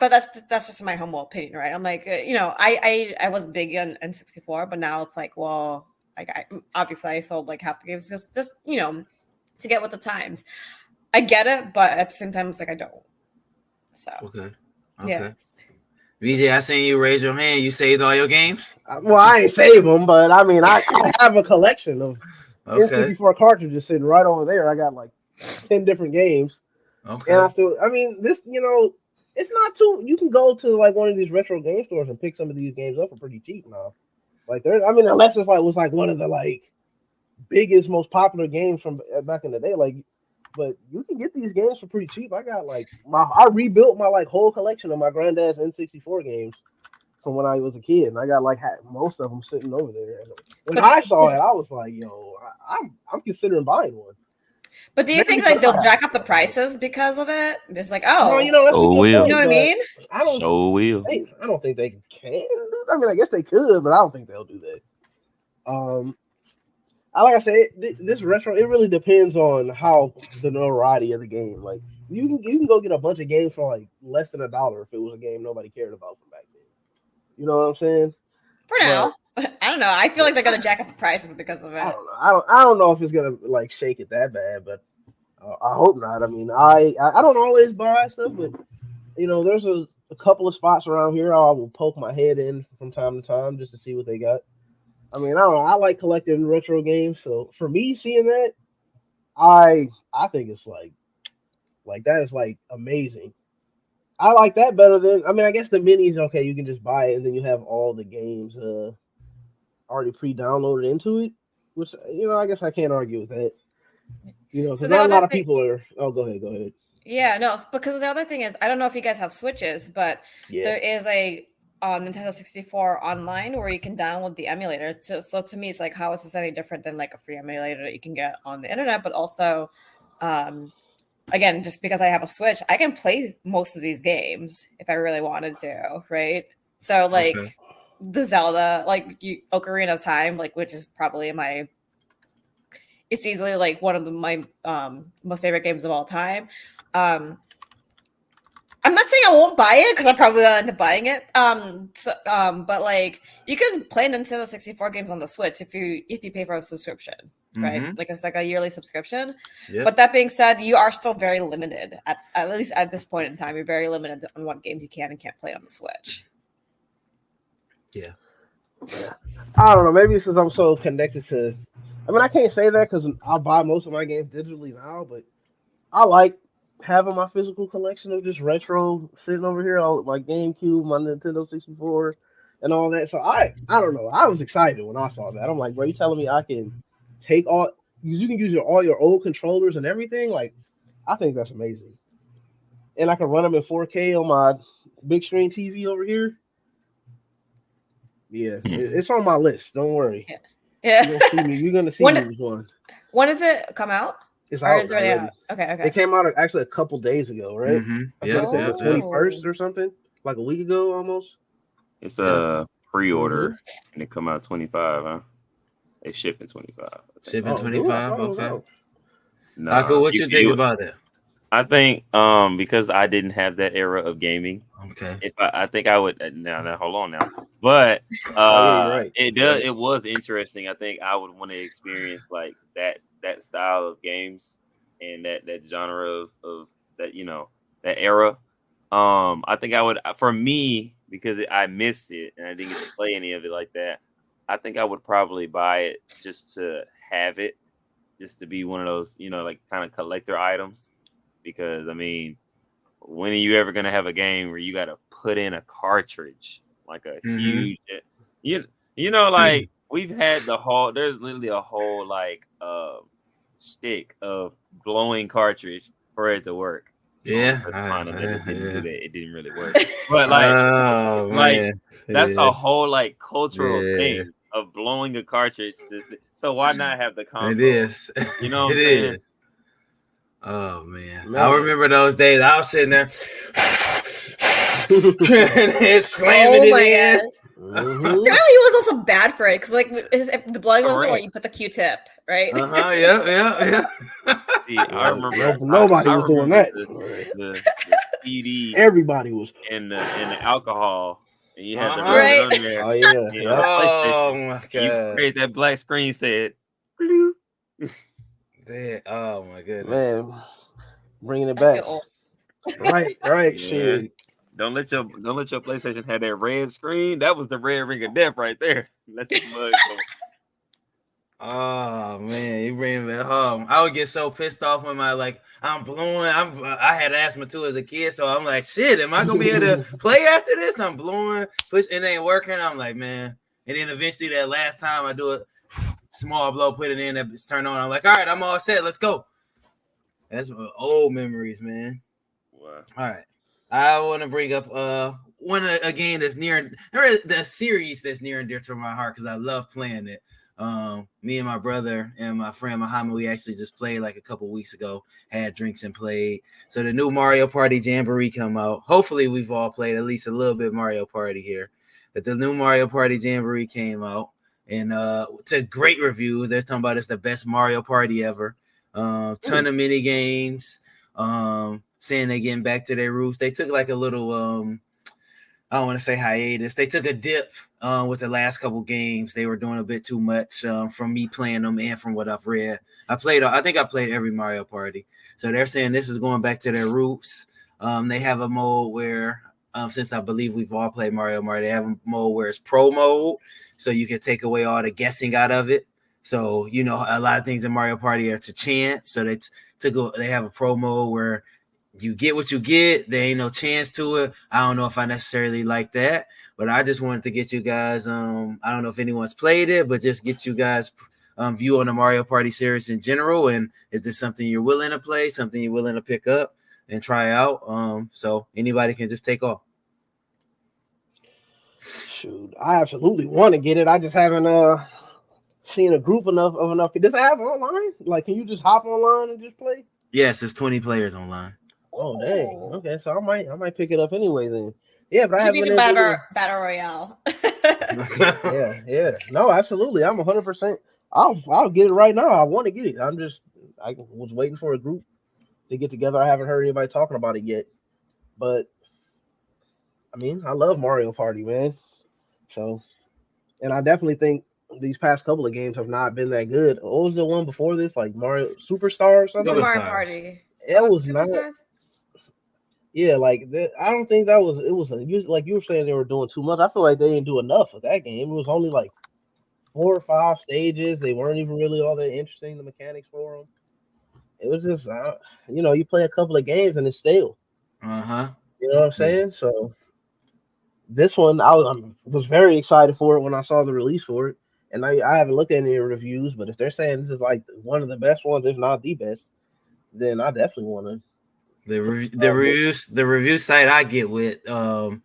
but that's just my humble opinion, right? I'm like, I was big on N64, but now it's like, well, like obviously I sold like half the games just to get with the times. I get it, but at the same time, it's like I don't. So okay. Yeah. VJ, I seen you raise your hand. You saved all your games? Well, I ain't save them, but I mean, I have a collection of N64 cartridges sitting right over there. I got like 10 different games. Okay. And this, it's not too. You can go to like one of these retro game stores and pick some of these games up for pretty cheap now. Like unless it was like one of the like biggest, most popular games from back in the day, like. But you can get these games for pretty cheap. I got like I rebuilt my like whole collection of my granddad's N64 games from when I was a kid, and I got like most of them sitting over there. And when I saw it, I was like, "Yo, I'm considering buying one." But do you think like they'll jack up the prices because of it? It's like, no, that's a good point, you know what I mean? I don't think they can. I mean, I guess they could, but I don't think they'll do that. Like I said, this retro, it really depends on how the notoriety of the game. Like you can go get a bunch of games for like less than $1 if it was a game nobody cared about from back then. You know what I'm saying? For now, I don't know. I feel like they're gonna jack up the prices because of it. I don't know if it's gonna like shake it that bad, but I hope not. I mean, I don't always buy stuff, but there's a couple of spots around here I will poke my head in from time to time just to see what they got. I mean, I don't know. I like collecting retro games, so for me, seeing that, I think it's like that is like amazing. I like that better than. I mean, I guess the minis. Okay, you can just buy it and then you have all the games already pre-downloaded into it, which I guess I can't argue with that. Because not a lot of people are. Oh, go ahead. Yeah, no, because the other thing is, I don't know if you guys have Switches, but there is a Nintendo 64 online where you can download the emulator. So to me, it's like, how is this any different than like a free emulator that you can get on the internet? But also, again, just because I have a Switch, I can play most of these games if I really wanted to, right? So like the Zelda, like Ocarina of Time, like which is probably it's easily like one of my most favorite games of all time. I'm not saying I won't buy it because I probably will end up buying it. But like you can play Nintendo 64 games on the Switch if you pay for a subscription, right? Like it's like a yearly subscription. Yep. But that being said, you are still very limited at least at this point in time. You're very limited on what games you can and can't play on the Switch. Yeah. I don't know. Maybe it's because I'm so connected to. I mean, I can't say that because I buy most of my games digitally now, but I like having my physical collection of just retro sitting over here, all my GameCube, my Nintendo 64, and all that. So I don't know. I was excited when I saw that. I'm like, bro, you telling me I can take all? You can use all your old controllers and everything. Like, I think that's amazing. And I can run them in 4K on my big screen TV over here. Yeah, it's on my list. Don't worry. Yeah. You're gonna see me. You're gonna see me with one. When does it come out? It's Or out is it already already. out? Okay. It came out actually a couple days ago, right? I think it's like the 21st or something, like a week ago almost. It's a pre-order, and it come out 25, huh? It's shipping 25. Shipping 25. Okay. Nah, Michael, what you think about it? I think because I didn't have that era of gaming. Okay. If I think I would now hold on now. But you're right. It was interesting. I think I would want to experience like that style of games and that genre of that, you know, that era. I think I would, for me, because I missed it and I didn't get to play any of it like that. I think I would probably buy it just to have it, just to be one of those, you know, like kind of collector items. Because I mean, when are you ever gonna have a game where you got to put in a cartridge, like a huge, you know, like we've had there's literally a whole like stick of blowing cartridge for it to work. Yeah, it didn't really work. But like that's a whole like cultural thing of blowing a cartridge. So why not have the console? It is. You know what I'm saying? Is. Oh man, I remember those days. I was sitting there slamming it in. Apparently, it was also bad for it because, like, the blowing was the one you put the Q-tip, right? Yeah. See, I remember nobody was doing that. The CD, everybody was, and the alcohol, and you had the right on there. Oh yeah. Oh my god! You create that black screen said. Oh my goodness, man, bringing it back. Right. Shit. Don't let your PlayStation have that red screen. That was the red ring of death right there. Let the mug go. Oh man, you bring me home. I would get so pissed off when I'm blowing. I had asthma too as a kid, so I'm like, shit, am I gonna be able to play after this? I'm blowing, it ain't working. I'm like, man. And then eventually that last time I do it, small blow, put it in, it's turned on. I'm like, all right, I'm all set. Let's go. That's old memories, man. Wow. All right. I want to bring up a game that's the series that's near and dear to my heart because I love playing it. Me and my brother and my friend Muhammad, we actually just played like a couple weeks ago, had drinks and played. So the new Mario Party Jamboree come out. Hopefully we've all played at least a little bit Mario Party here. But the new Mario Party Jamboree came out and to great reviews. They're talking about it's the best Mario Party ever. Ton of mini games. Saying they're getting back to their roots. They took like a little I don't want to say hiatus. They took a dip with the last couple games. They were doing a bit too much from me playing them and from what I've read. I think I played every Mario Party. So they're saying this is going back to their roots. They have a mode where since I believe we've all played Mario Party, they have a mode where it's pro mode. So you can take away all the guessing out of it. So, you know, a lot of things in Mario Party are to chance. So they have a pro mode where you get what you get. There ain't no chance to it. I don't know if I necessarily like that, but I just wanted to get you guys. I don't know if anyone's played it, but just get you guys view on the Mario Party series in general. And is this something you're willing to play? Something you're willing to pick up and try out? So anybody can just take off. Shoot, I absolutely want to get it. I just haven't seen a group enough. Does it have online? Like, can you just hop online and just play? Yes, it's 20 players online. Oh dang! Okay, so I might pick it up anyway then. Yeah, but I haven't been battle royale. yeah. No, absolutely. I'm 100%. I'll get it right now. I want to get it. I was waiting for a group to get together. I haven't heard anybody talking about it yet. But I mean, I love Mario Party, man. So, and I definitely think these past couple of games have not been that good. What was the one before this? Like Mario Superstar or something? Mario Party. It was not. Yeah, like I don't think that was. It was like you were saying they were doing too much. I feel like they didn't do enough of that game. It was only like 4 or 5 stages. They weren't even really all that interesting. The mechanics for them. It was just, you play a couple of games and it's stale. You know what I'm saying? So this one, I was very excited for it when I saw the release for it, and I haven't looked at any reviews. But if they're saying this is like one of the best ones, if not the best, then I definitely want to. The review site I get with,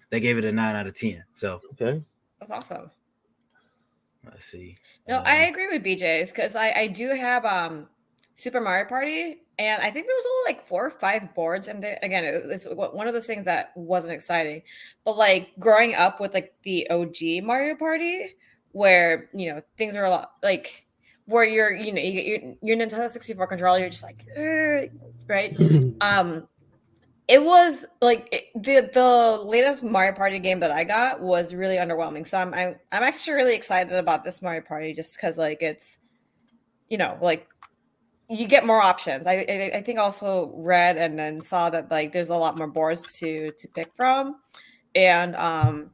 they gave it a 9 out of 10. So okay, that's awesome. Let's see. No, I agree with BJ's because I do have Super Mario Party, and I think there was only like 4 or 5 boards, and again, it's one of those things that wasn't exciting. But like growing up with like the OG Mario Party, where things are a lot like where you get your Nintendo 64 controller, you're just like, right? It was like the latest Mario Party game that I got was really underwhelming. So I'm actually really excited about this Mario Party just because like it's like you get more options. I think also read and then saw that like there's a lot more boards to pick from, and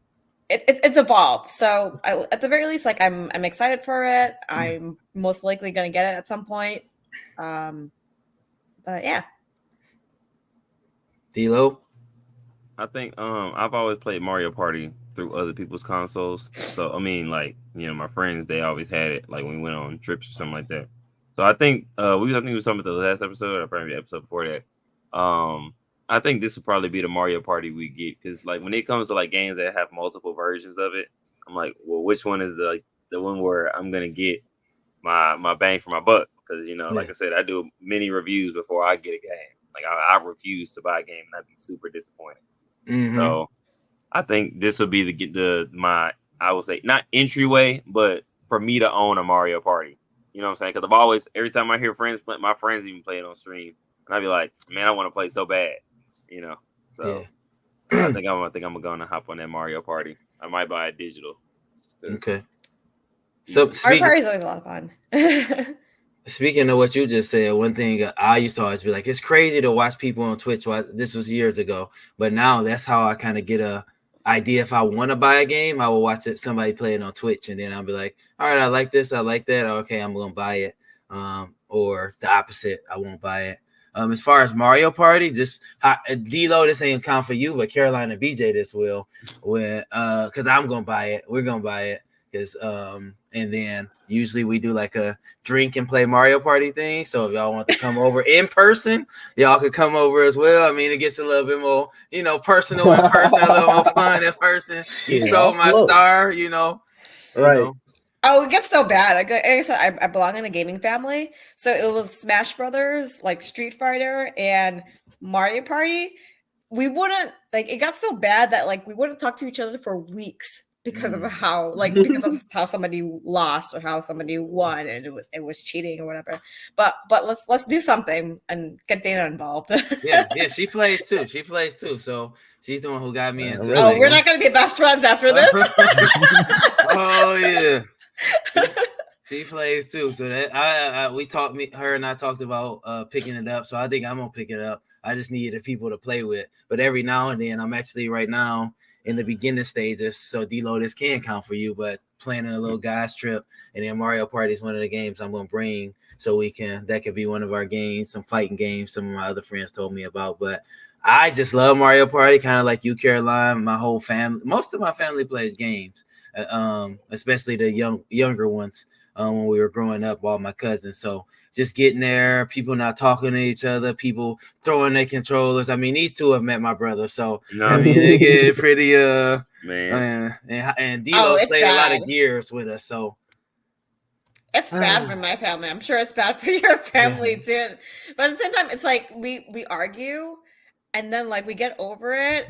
it's evolved. So at the very least, like I'm excited for it. I'm most likely gonna get it at some point. But yeah. D-Lo? I think I've always played Mario Party through other people's consoles. So I mean, like, my friends, they always had it, like when we went on trips or something like that. So I think I think we were talking about the last episode, or probably the episode before that. I think this will probably be the Mario Party we get, because like when it comes to like games that have multiple versions of it, I'm like, well, which one is the one where I'm gonna get my bang for my buck? Because like I said, I do many reviews before I get a game. Like I refuse to buy a game and I'd be super disappointed. Mm-hmm. So I think this will be my I would say not entryway, but for me to own a Mario Party. You know what I'm saying? Because I've always, every time I hear friends play, my friends even play it on stream, and I'd be like, man, I want to play so bad. So yeah. I think I'm gonna hop on that Mario Party. I might buy it digital. Okay. So Mario Party is always a lot of fun. Speaking of what you just said, one thing I used to always be like, it's crazy to watch people on Twitch. This was years ago, but now that's how I kind of get a idea. If I want to buy a game, I will watch somebody play it on Twitch, and then I'll be like, all right, I like this, I like that. Okay, I'm gonna buy it. Or the opposite, I won't buy it. As far as Mario Party, just D-Lo, this ain't count for you, but Caroline and BJ this will, because I'm gonna buy it. We're gonna buy it. Because and then usually we do like a drink and play Mario Party thing. So if y'all want to come over in person, y'all could come over as well. I mean, it gets a little bit more, personal in person, a little more fun in person. You stole my star, right? Oh, it gets so bad. Like I said, I belong in a gaming family, so it was Smash Brothers, like Street Fighter, and Mario Party. We wouldn't it got so bad that like we wouldn't talk to each other for weeks. Because of how somebody lost or how somebody won, and it was cheating or whatever. But let's do something and get Dana involved. yeah, she plays too. So she's the one who got me into. Oh, we're not gonna be best friends after this. Oh yeah, she plays too. So that her and I talked about picking it up. So I think I'm gonna pick it up. I just needed people to play with. But every now and then, I'm actually right now in the beginning stages, so D-Lo, this can count for you, but planning a little guys trip, and then Mario Party is one of the games I'm going to bring, so that could be one of our games, some fighting games some of my other friends told me about. But I just love Mario Party, kind of like you, Caroline. My whole family, most of my family plays games, especially the younger ones. When we were growing up, all my cousins. So just getting there, people not talking to each other, people throwing their controllers. I mean, these two have met my brother, so I mean, they get pretty man. And D-Lo played a lot of gears with us, so it's bad for my family. I'm sure it's bad for your family too. But at the same time, it's like we argue, and then like we get over it,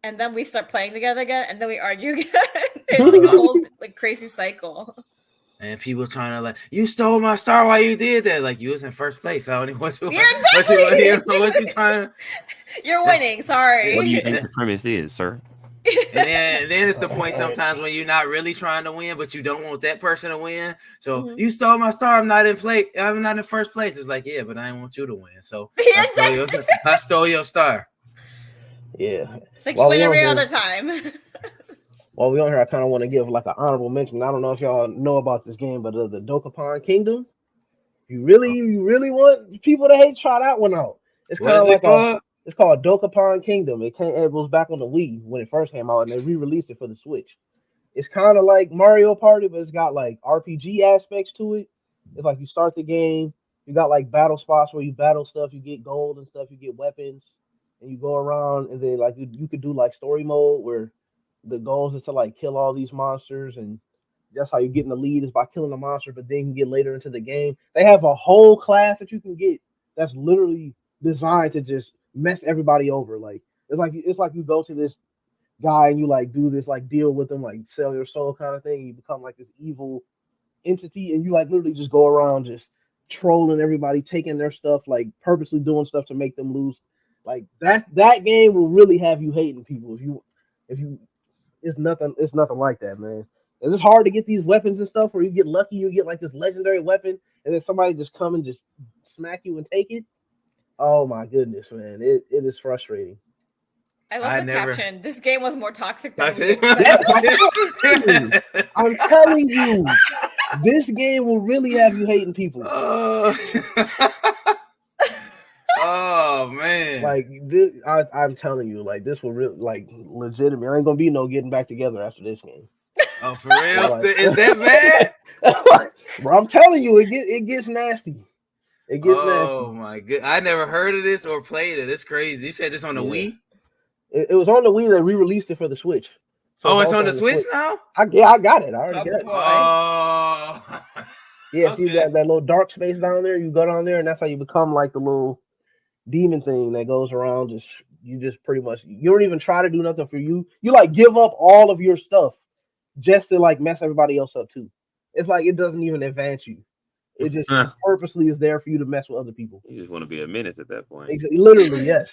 and then we start playing together again, and then we argue again. It's like a whole like crazy cycle. And people trying to like, you stole my star. Why you did that? Like, you was in first place. I don't know what you. Yeah, exactly. What you trying to? You're winning. Sorry. What do you think the premise is, sir? And then it's the point sometimes when you're not really trying to win, but you don't want that person to win. So you stole my star. I'm not in first place. It's like, yeah, but I didn't want you to win. So I stole your star. Yeah. It's like you win every other time. While we're on here, I kind of want to give like an honorable mention. I don't know if y'all know about this game, but the Dokapon Kingdom. You really want people to hate, try that one out. It's kind of like it's called Dokapon Kingdom. It was back on the Wii when it first came out, and they re-released it for the Switch. It's kind of like Mario Party, but it's got like RPG aspects to it. It's like you start the game, you got like battle spots where you battle stuff, you get gold and stuff, you get weapons, and you go around, and then like you could do like story mode where the goals is to like kill all these monsters and that's how you get in the lead is by killing the monster. But then you can get later into the game. They have a whole class that you can get that's literally designed to just mess everybody over. Like it's like you go to this guy and you like do this like deal with him, like sell your soul kind of thing. You become like this evil entity, and you like literally just go around just trolling everybody, taking their stuff, like purposely doing stuff to make them lose. Like that game will really have you hating people if you it's nothing like that, man. It's hard to get these weapons and stuff where you get lucky, you get like this legendary weapon, and then somebody just come and just smack you and take it. Oh my goodness, man. It is frustrating. I love the caption. This game was more toxic than we expected. I'm telling you, this game will really have you hating people. Oh man! Like this, I'm telling you, like this will really, like, legitimate. I ain't gonna be no getting back together after this game. Oh, for real? Like, is that bad? Bro, I'm telling you, it gets nasty. It gets nasty. Oh my god! I never heard of this or played it. It's crazy. You said this on the Wii? It was on the Wii. They re-released it for the Switch. So it's on the Switch now? I got it. I already got it. Oh. Yeah, okay. See that little dark space down there? You go down there, and that's how you become like the little demon thing that goes around. You just pretty much, you don't even try to do nothing for you. You like give up all of your stuff just to like mess everybody else up too. It's like it doesn't even advance you. It just purposely is there for you to mess with other people. You just want to be a menace at that point. Literally, yes.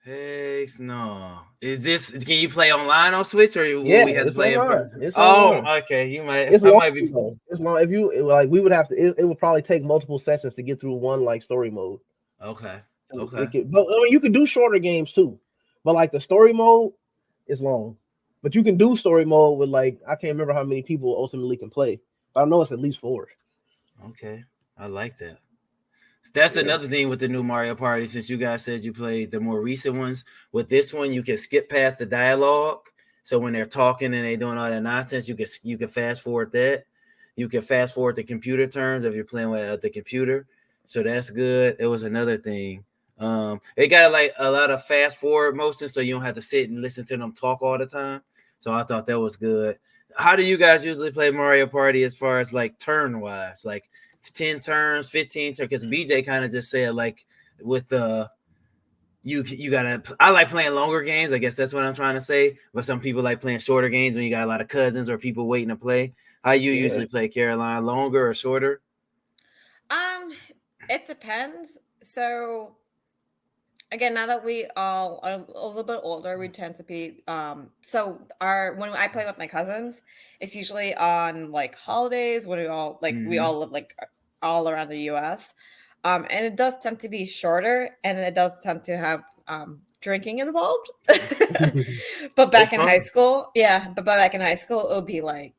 Hey, no. Is this? Can you play online on Switch, or yeah, we have to play online. it? Oh, okay. You might. It's long, might be. It's long. If you like, we would have to. It would probably take multiple sessions to get through one like story mode. Okay. But I mean, you can do shorter games too. But like the story mode is long. But you can do story mode with like I can't remember how many people ultimately can play. But I know it's at least 4. Okay, I like that. That's another thing with the new Mario Party. Since you guys said you played the more recent ones, with this one you can skip past the dialogue. So when they're talking and they're doing all that nonsense, you can fast forward that. You can fast forward the computer turns if you're playing with the computer. So that's good. It was another thing. It got like a lot of fast forward motion, so you don't have to sit and listen to them talk all the time. So I thought that was good. How do you guys usually play Mario Party as far as like turn wise, like 10 turns, 15 turns? Because BJ kind of just said like with you gotta. I like playing longer games. I guess that's what I'm trying to say. But some people like playing shorter games when you got a lot of cousins or people waiting to play. How you usually play, Caroline? Longer or shorter? It depends. So again, now that we all are a little bit older, we tend to be so when I play with my cousins, it's usually on like holidays when we all live like all around the US. And it does tend to be shorter, and it does tend to have drinking involved. But back in high school, it would be like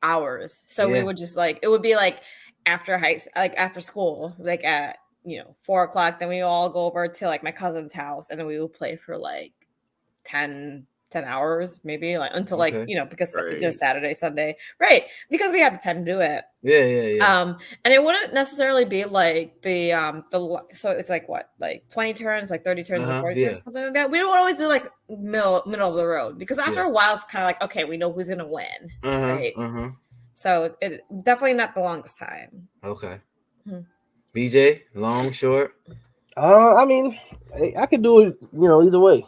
hours. So we would just like, it would be like after school, like at 4:00, then we all go over to like my cousin's house, and then we would play for like 10 hours, maybe, like until like because there's Saturday, Sunday, right? Because we have the time to do it. Yeah. And it wouldn't necessarily be like the so it's like what, like 20 turns, like 30 turns, or 40 turns, something like that. We would always do like middle of the road, because after a while it's kind of like, okay, we know who's gonna win, right? So it definitely not the longest time. Okay. BJ, long, short? I mean, I could do it, either way.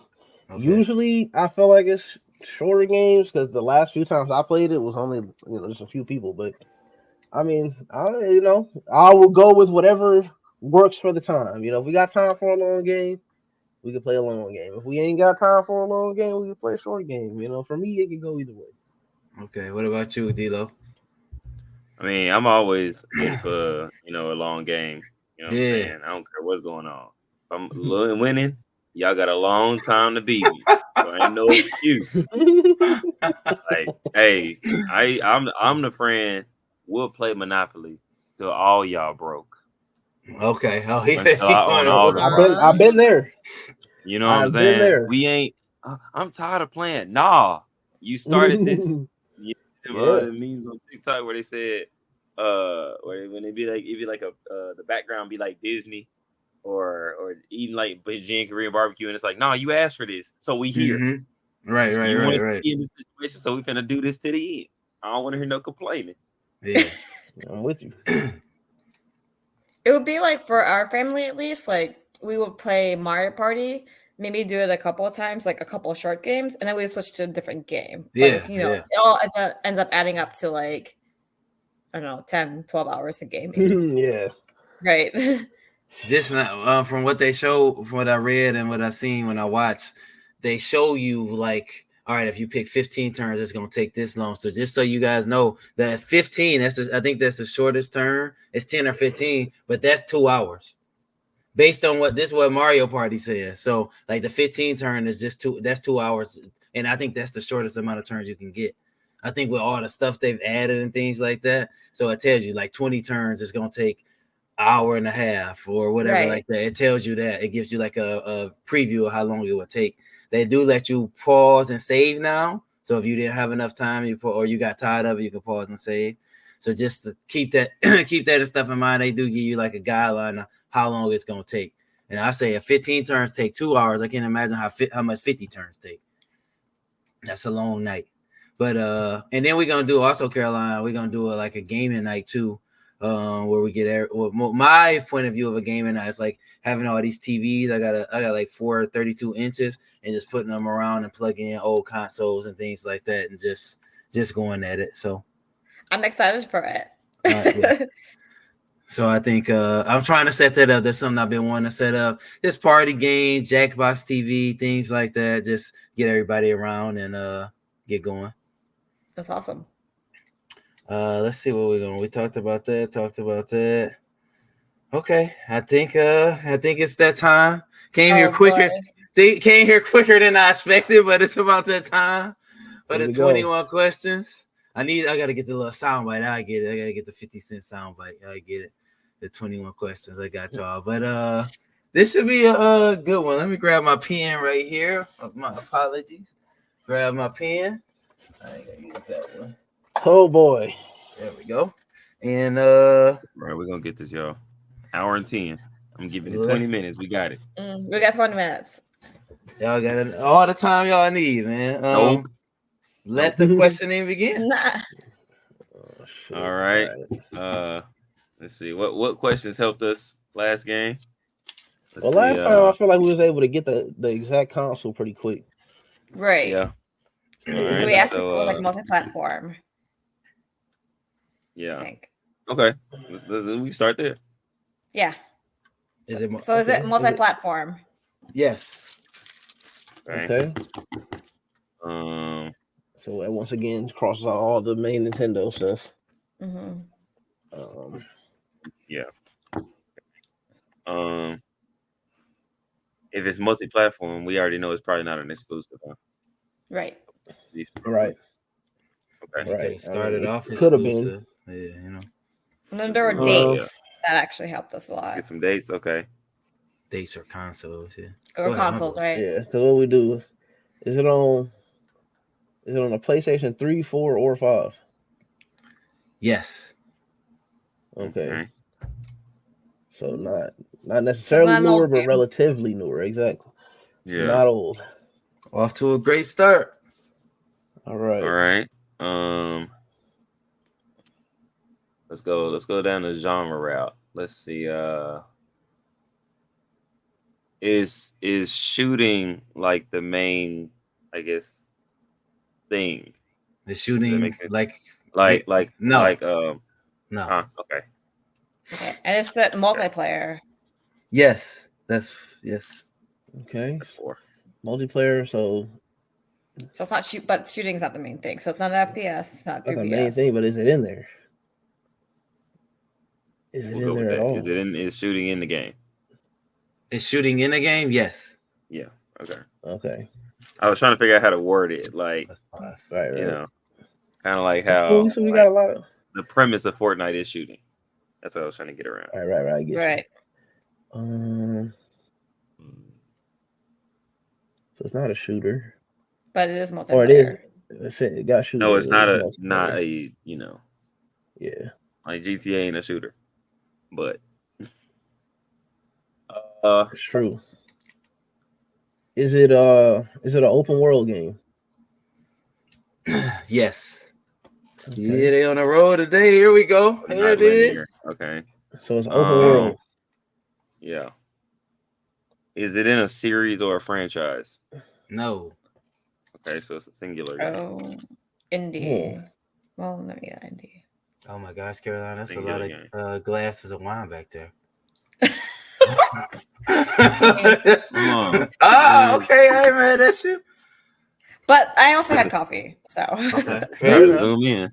Okay. Usually, I feel like it's shorter games, because the last few times I played it was only, just a few people. But I mean, I will go with whatever works for the time. If we got time for a long game, we can play a long game. If we ain't got time for a long game, we can play a short game. For me, it can go either way. Okay, what about you, D-Lo? I mean, I'm always in for, a long game. You know what I'm saying? I don't care what's going on. If I'm winning, y'all got a long time to beat me. So ain't no excuse. Like, hey, I'm the friend. We'll play Monopoly till all y'all broke. Okay. Oh, he said I've been there. You know what I'm saying? There. We ain't. I'm tired of playing. Nah, you started this. The memes on TikTok where they said, when it be like, if you like the background be like Disney, or eating like Beijing Korean barbecue, and it's like, nah, you asked for this, so we here. Right. In this situation, so we finna do this to the end. I don't want to hear no complaining. Yeah. I'm with you. It would be like for our family at least, like we would play Mario Party, maybe do it a couple of times, like a couple of short games, and then we would switch to a different game. But Yeah, it's, yeah. it all ends up adding up to like, I don't know, 10, 12 hours of gaming. Yeah. Right. Just not, from what they show, from what I read and what I seen when I watched, they show you like, all right, if you pick 15 turns, it's gonna take this long. So just so you guys know that 15, I think that's the shortest turn. It's 10 or 15, but that's 2 hours. Based on what Mario Party says. So like the 15 turn is just that's 2 hours. And I think that's the shortest amount of turns you can get. I think with all the stuff they've added and things like that. So it tells you like 20 turns is gonna take hour and a half or whatever Right. like that. It tells you that. It gives you like a preview of how long it would take. They do let you pause and save now. So if you didn't have enough time, or you got tired of it, you can pause and save. So just to keep that and stuff in mind, they do give you like a guideline of how long it's gonna take. And I say if 15 turns take 2 hours, I can't imagine how much 50 turns take. That's a long night. But and then we're gonna do also, Caroline, we're gonna do like a gaming night too. Where we get my point of view of a gaming night is like having all these TVs. I got like 4 32 inches and just putting them around and plugging in old consoles and things like that and just going at it. So I'm excited for it. yeah. So I think I'm trying to set that up. That's something I've been wanting to set up. Just party games, Jackbox TV, things like that. Just get everybody around and get going. That's awesome. Let's see what we're going. We talked about that. Okay, I think it's that time. Came here quicker. Boy. They came here quicker than I expected, but it's about that time for the 21 questions. I gotta get the little soundbite. I get it. I gotta get the 50-cent soundbite. I get it. The 21 questions. I got y'all. But this should be a good one. Let me grab my pen right here. My apologies. Grab my pen. I gotta use that one. Oh boy. There we go. And right, we're gonna get this, y'all. Hour and 10. I'm giving it 20 minutes. We got it. We got 20 minutes. Y'all got all the time y'all need, man. Nope. Let the questioning begin. Nah. All right. Let's see. What questions helped us last game? Last time I feel like we was able to get the exact console pretty quick. Right. Yeah. So we asked if it was like multi-platform. Yeah. I think. Okay. We start there. Yeah. Is it multi-platform? Yes. Okay. So it once again crosses out all the main Nintendo stuff. Mm-hmm. Yeah. If it's multi-platform, we already know it's probably not an exclusive. Huh? Right. Right. Okay. Right. Started off could have been. Yeah, you know. And then there were dates that actually helped us a lot. Get some dates. Okay. Dates or consoles, yeah. Or consoles, right? Yeah. Because what we do is it on a PlayStation 3, 4, or 5? Yes. Okay. So not necessarily newer, but relatively newer. Exactly. Yeah. Not old. Off to a great start. All right. All right. Let's go down the genre route. Let's see. Is shooting like the main, I guess, thing? The shooting, like no. No. Huh? Okay. And it's multiplayer. Yes. Yes. Okay. Multiplayer, so it's not but shooting's not the main thing. So it's not an FPS, it's not 3PS. Not the main thing, but is it in there? Is it in there at all? Is shooting in the game? Is shooting in the game? Yes. Yeah. Okay. I was trying to figure out how to word it, like, right. You know, kind of like how cool. So we got a lot of the premise of Fortnite is shooting. That's what I was trying to get around. Right. I get right. You. So it's not a shooter, but it is multiplayer. Or it is. It got shooter. No, it's not a you know. Yeah. Like GTA ain't a shooter, but it's true. Is it an open world game? Yes. Yeah, they on the road today. Here we go. Here it is. Okay. So it's open world. Yeah. Is it in a series or a franchise? No. Okay, so it's a singular game. Oh, indie. Well, no, yeah, indie. Oh my gosh, Carolina, that's Singular a lot of glasses of wine back there. Come on. Oh, okay. I ain't mad at you. But I also had coffee, so Okay, fair enough. Zoom in.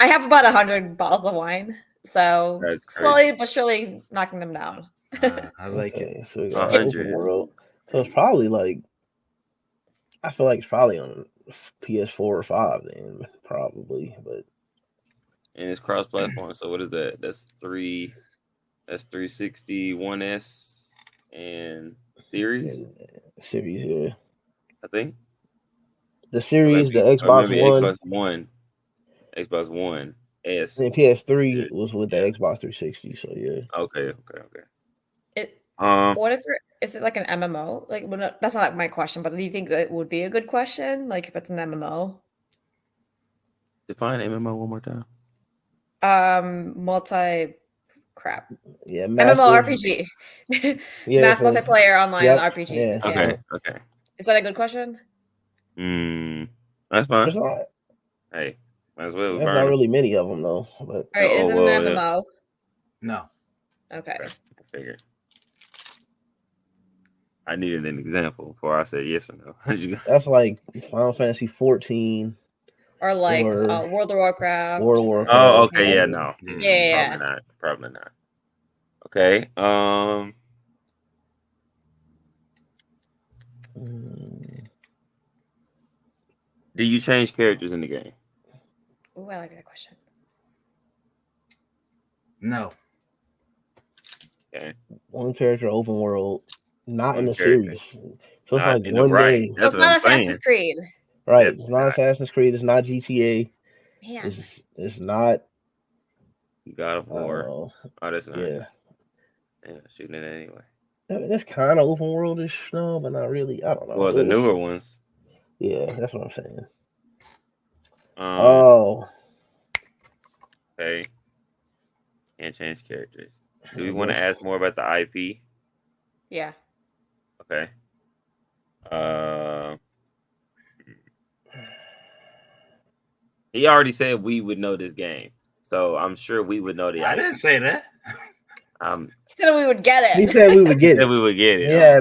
I have about 100 bottles of wine. So That's slowly but surely knocking them down. I like it. Okay, so we got 100. open world. So it's probably like, I feel like it's probably on PS4 or 5 then, probably. But And it's cross-platform. So what is that? That's 360, 1S, and series. series, yeah. I think The series, the Xbox One, Xbox One S. and PS3 was with the Xbox 360. So yeah. Okay. What if is it like an MMO? Like, well, that's not my question, but do you think that would be a good question? Like, if it's an MMO, Define MMO one more time. multi crap. Yeah, MMORPG. Yeah, Mass multiplayer online RPG. Yeah. Okay. Is that a good question? That's fine. There's not. Hey, might as well. There's not really many of them though. But All right, is it an MMO? No. Okay. I figured. I needed an example before I said yes or no. That's like Final Fantasy 14. Or like World of Warcraft. Oh, okay, yeah, no. Yeah. Probably not. Okay. Do you change characters in the game? Ooh, I like that question. No. Okay. One character, open world, not in the character. series. So it's like one game. So it's not Assassin's Creed. Right. It's not Assassin's Creed. It's not GTA. Man. It's not God of War. Oh, that's not. Yeah. Yeah, shooting it anyway. It's kind of open worldish, no, but not really. I don't know. Well, the newer ones. Yeah, that's what I'm saying. Okay. Can't change characters. Do we want to ask more about the IP? Yeah. Okay. He already said we would know this game, so I'm sure we would know the IP. I didn't say that. He said we would get it. He said we would get it. We would get it. Yeah,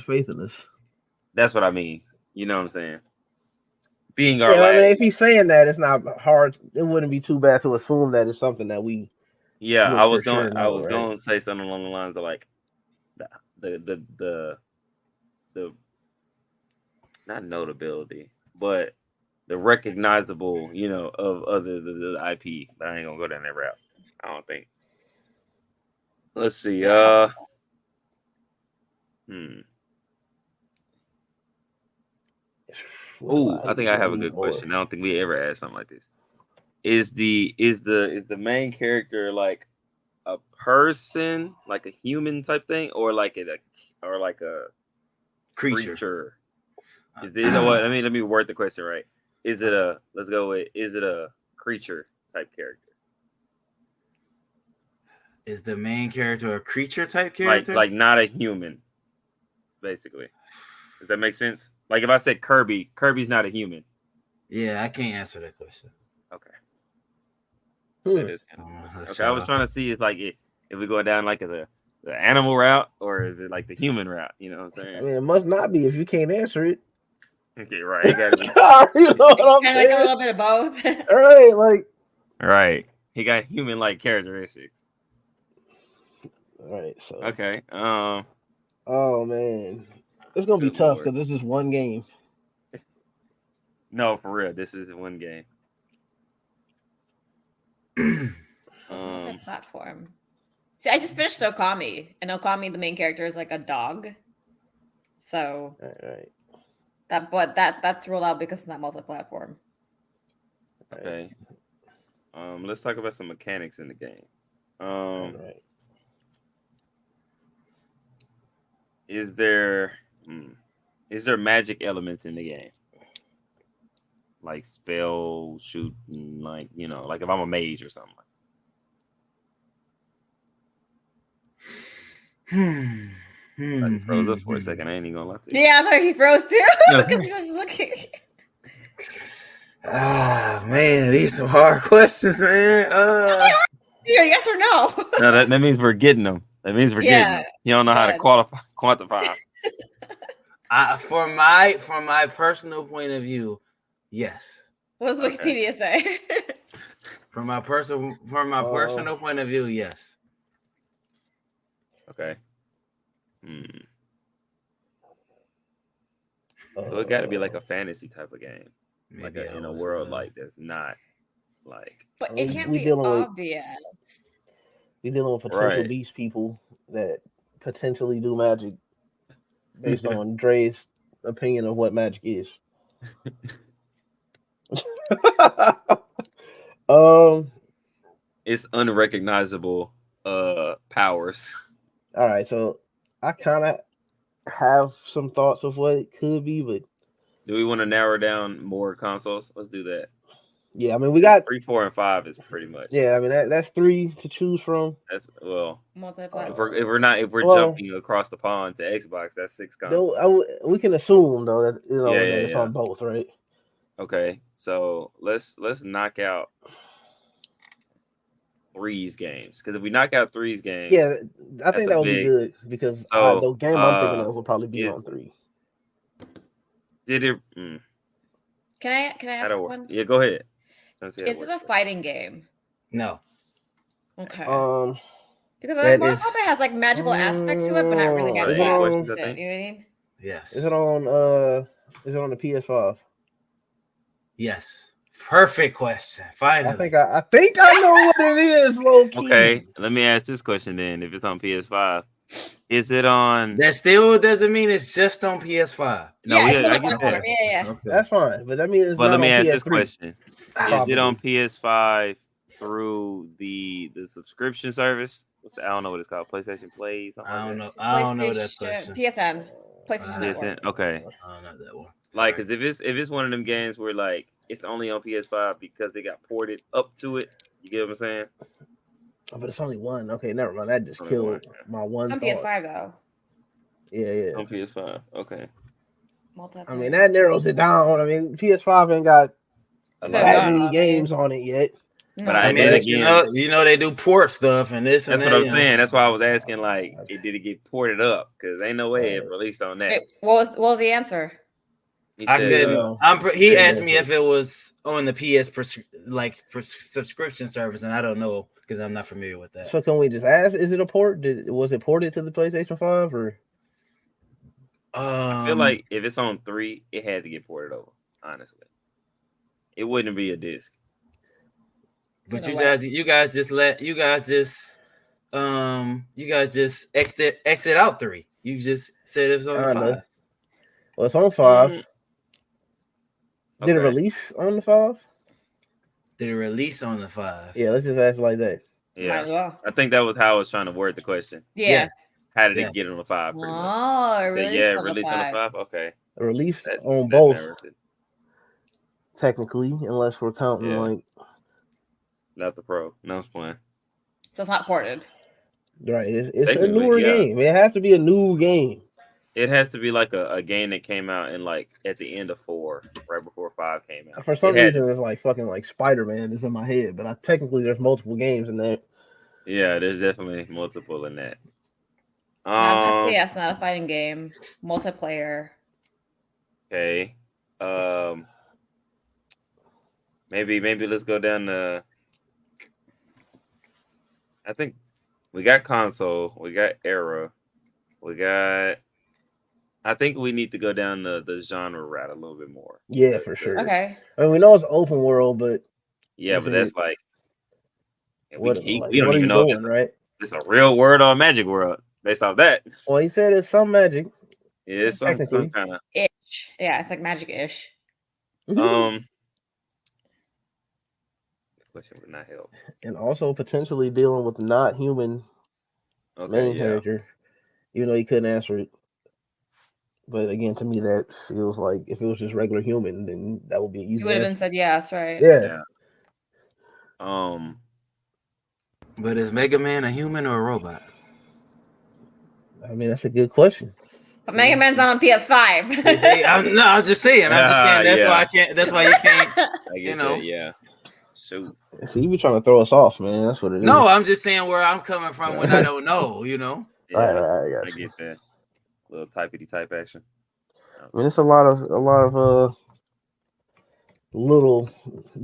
faith in us. That's what I mean. You know what I'm saying? Being I mean, if he's saying that, it's not hard. It wouldn't be too bad to assume that it's something that we. Yeah, I was going to say something along the lines of like the not notability, but the recognizable, of the IP. But I ain't gonna go down that route. I don't think. Let's see. Oh, I think I have a good question. I don't think we ever asked something like this. Is the main character like a person, like a human type thing, or like a creature? Is this what? Let me word the question right. Is it a creature type character? Is the main character a creature type character? Like not a human, basically. Does that make sense? Like if I said Kirby's not a human. Yeah, I can't answer that question. Okay. Okay, I was trying to see if we go down like the animal route or is it like the human route? You know what I'm saying? I mean, it must not be if you can't answer it. Okay, right. It gotta be. You know what I'm saying? Like a little bit of both. Right. He got human-like characteristics. All right. So. Okay. Oh man, it's gonna be tough because this is one game. No, for real, this is one game. What's platform? See, I just finished Okami, and Okami, the main character is like a dog. So right. That's ruled out because it's not multi-platform. Okay. Let's talk about some mechanics in the game. Right. Is there magic elements in the game? like spell shooting, like like if I'm a mage or something. Like he froze up for a second. I ain't even gonna lie to you. Yeah, no, he froze too because he was looking. Ah, man, these some hard questions, man. Yes or no? No, that means we're getting them. That means we're getting them. You don't know how to quantify. From my personal point of view, yes. What does Wikipedia say? From my personal point of view, yes. Okay. So it got to be like a fantasy type of game, like in a world like that's not like. But it can't be obvious. We're dealing with potential beast people that potentially do magic based on Dre's opinion of what magic is. It's unrecognizable powers. All right, so I kind of have some thoughts of what it could be, but do we want to narrow down more consoles? Let's do that. Yeah, I mean we got 3, 4, and 5 is pretty much. Yeah, I mean that's 3 to choose from. That's multiplayer. If we're jumping across the pond to Xbox, that's 6 consoles. We can assume though that that it's on both, right? Okay, so let's knock out 3's games, because if we knock out 3's games, yeah, I think that would be good because the game I'm thinking of will probably be on 3. Did it? Can I ask one? Yeah, go ahead. Is it a fighting game? No. Okay. Because Mortal Kombat has like magical aspects to it, but not really magical aspects. You know what I mean? Yes. Is it on the PS5? Yes. Perfect question. Finally. I think I know what it is, low key. Okay, let me ask this question then. If it's on PS5, is it on? That still doesn't mean it's just on PS5. No, I get that. Yeah. Okay. That's fine, but that means it's But let me ask PS3. this question: Is it on PS5 through the subscription service? I don't know what it's called. PlayStation Play. I don't know. I don't know that question. PSN. PlayStation Network. Okay. I don't know that one. Like, cause if it's one of them games where like it's only on PS5 because they got ported up to it. You get what I'm saying? Oh, but it's only one. Okay, never mind. That just killed my one. It's on PS5 though. Yeah. On PS5. Okay. I mean, that narrows it down. I mean, PS5 ain't got that many games on it yet. But I mean, again, they do port stuff and this. That's what I'm saying. That's why I was asking, like, did it get ported up? Because ain't no way it released on that. Wait, what was the answer? He said, he asked me if it was on the PS subscription service, and I don't know because I'm not familiar with that. So can we just ask? Is it a port? Was it ported to the PlayStation 5 or? I feel like if it's on 3, it had to get ported over. Honestly, it wouldn't be a disc. But you guys just exit out 3. You just said it was on 5. Well, it's on 5. Did it release on the 5? Did it release on the 5? Yeah, let's just ask like that. Yeah, I think that was how I was trying to word the question. Yeah. Yes. How did it get on the 5? Pretty much. Oh, it released on the 5. Okay. Released on both. Technically, unless we're counting like. Not the Pro. No, it's playing. So it's not ported. Right. It's a newer game. It has to be a new game. It has to be like a game that came out in like at the end of 4, right before 5 came out. For some reason, it's like fucking like Spider-Man is in my head, but technically there's multiple games in there. Yeah, there's definitely multiple in that. It's not a fighting game. Multiplayer. Okay. Maybe let's go down to. I think we got console, we got era, I think we need to go down the genre route a little bit more. Yeah, for sure. Okay. I mean, we know it's open world, but but that's like we don't even know if it's a real world or a magic world based off that. Well, he said it's some magic. Yeah, it's some kind of ish. Yeah, it's like magic-ish. Question would not help. And also potentially dealing with not human main character, even though he couldn't answer it. But again, to me, that feels like if it was just regular human, then that would be an You easy would have been answer. said yes, right? Yeah. Yeah. But is Mega Man a human or a robot? I mean, that's a good question. But Mega Man's not on PS5. You see, I'm just saying. I'm just saying. That's why I can't. That's why you can't. I get that. Yeah. Shoot. See, you be trying to throw us off, man. That's what it is. No, I'm just saying where I'm coming from when I don't know. Yeah, right, I get that. Little typey type action. I mean, it's a lot of little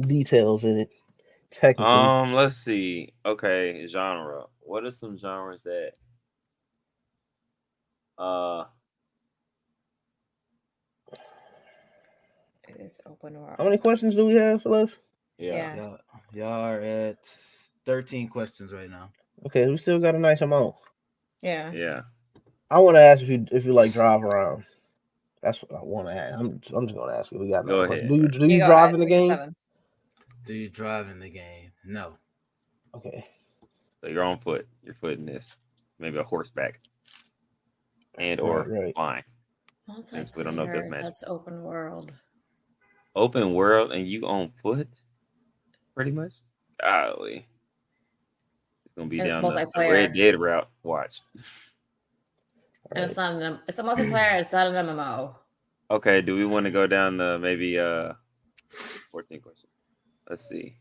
details in it. Technically, Let's see. Okay, genre. What are some genres that It is open world. how many questions do we have for us? Yeah. Y'all are at 13 questions right now. Okay, we still got a nice amount. Yeah. I want to ask if you like drive around. That's what I want to ask. I'm just gonna ask you. We got Go no. ahead. Do you You go drive ahead, in the we get game? 7. Do you drive in the game? No. Okay. So you're on foot. You're footing this. Maybe a horseback. And or Right. flying. Since we don't know if that's magic. That's open world. Open world and you on foot? Pretty much? Golly. It's gonna be And down it's the multiplayer. Red Dead route. Watch. And it's not it's a multiplayer, it's not an MMO. Okay, do we want to go down to maybe 14 questions? Let's see.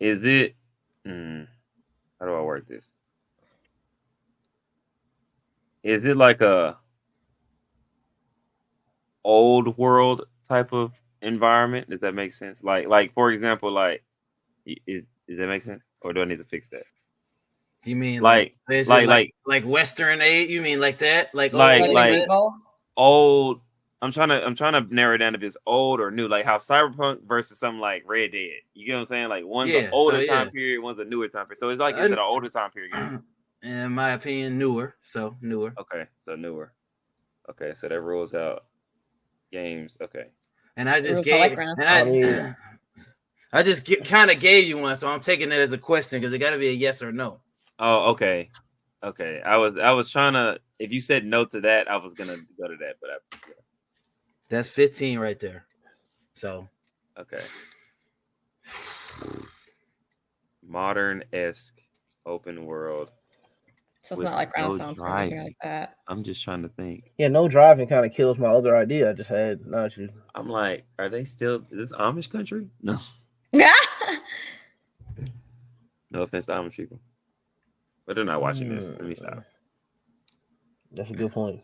Is it how do I work this? Is it like a old world type of environment? Does that make sense? Like for example, like does that make sense? Or do I need to fix that? Do you mean like Western age? You mean like that? Like old. I'm trying to narrow it down if it's old or new, like how Cyberpunk versus something like Red Dead. You get what I'm saying? Like one's an older time period, one's a newer time period. So it's like is it an older time period? In my opinion, newer. So newer. Okay, so newer. Okay, so that rules out games. Okay. And I just gave I just kind of gave you one, so I'm taking it as a question because it got to be a yes or no. Oh, okay. Okay. I was trying to. If you said no to that, I was gonna go to that, but that's 15 right there. So okay. Modern-esque open world. So it's not like Renaissance or anything like that. I'm just trying to think. Yeah, no driving kind of kills my other idea I just had. Not you. I'm like, are they still is this Amish country? No. No offense to Amish people. But they're not watching this. Let me stop. That's a good point.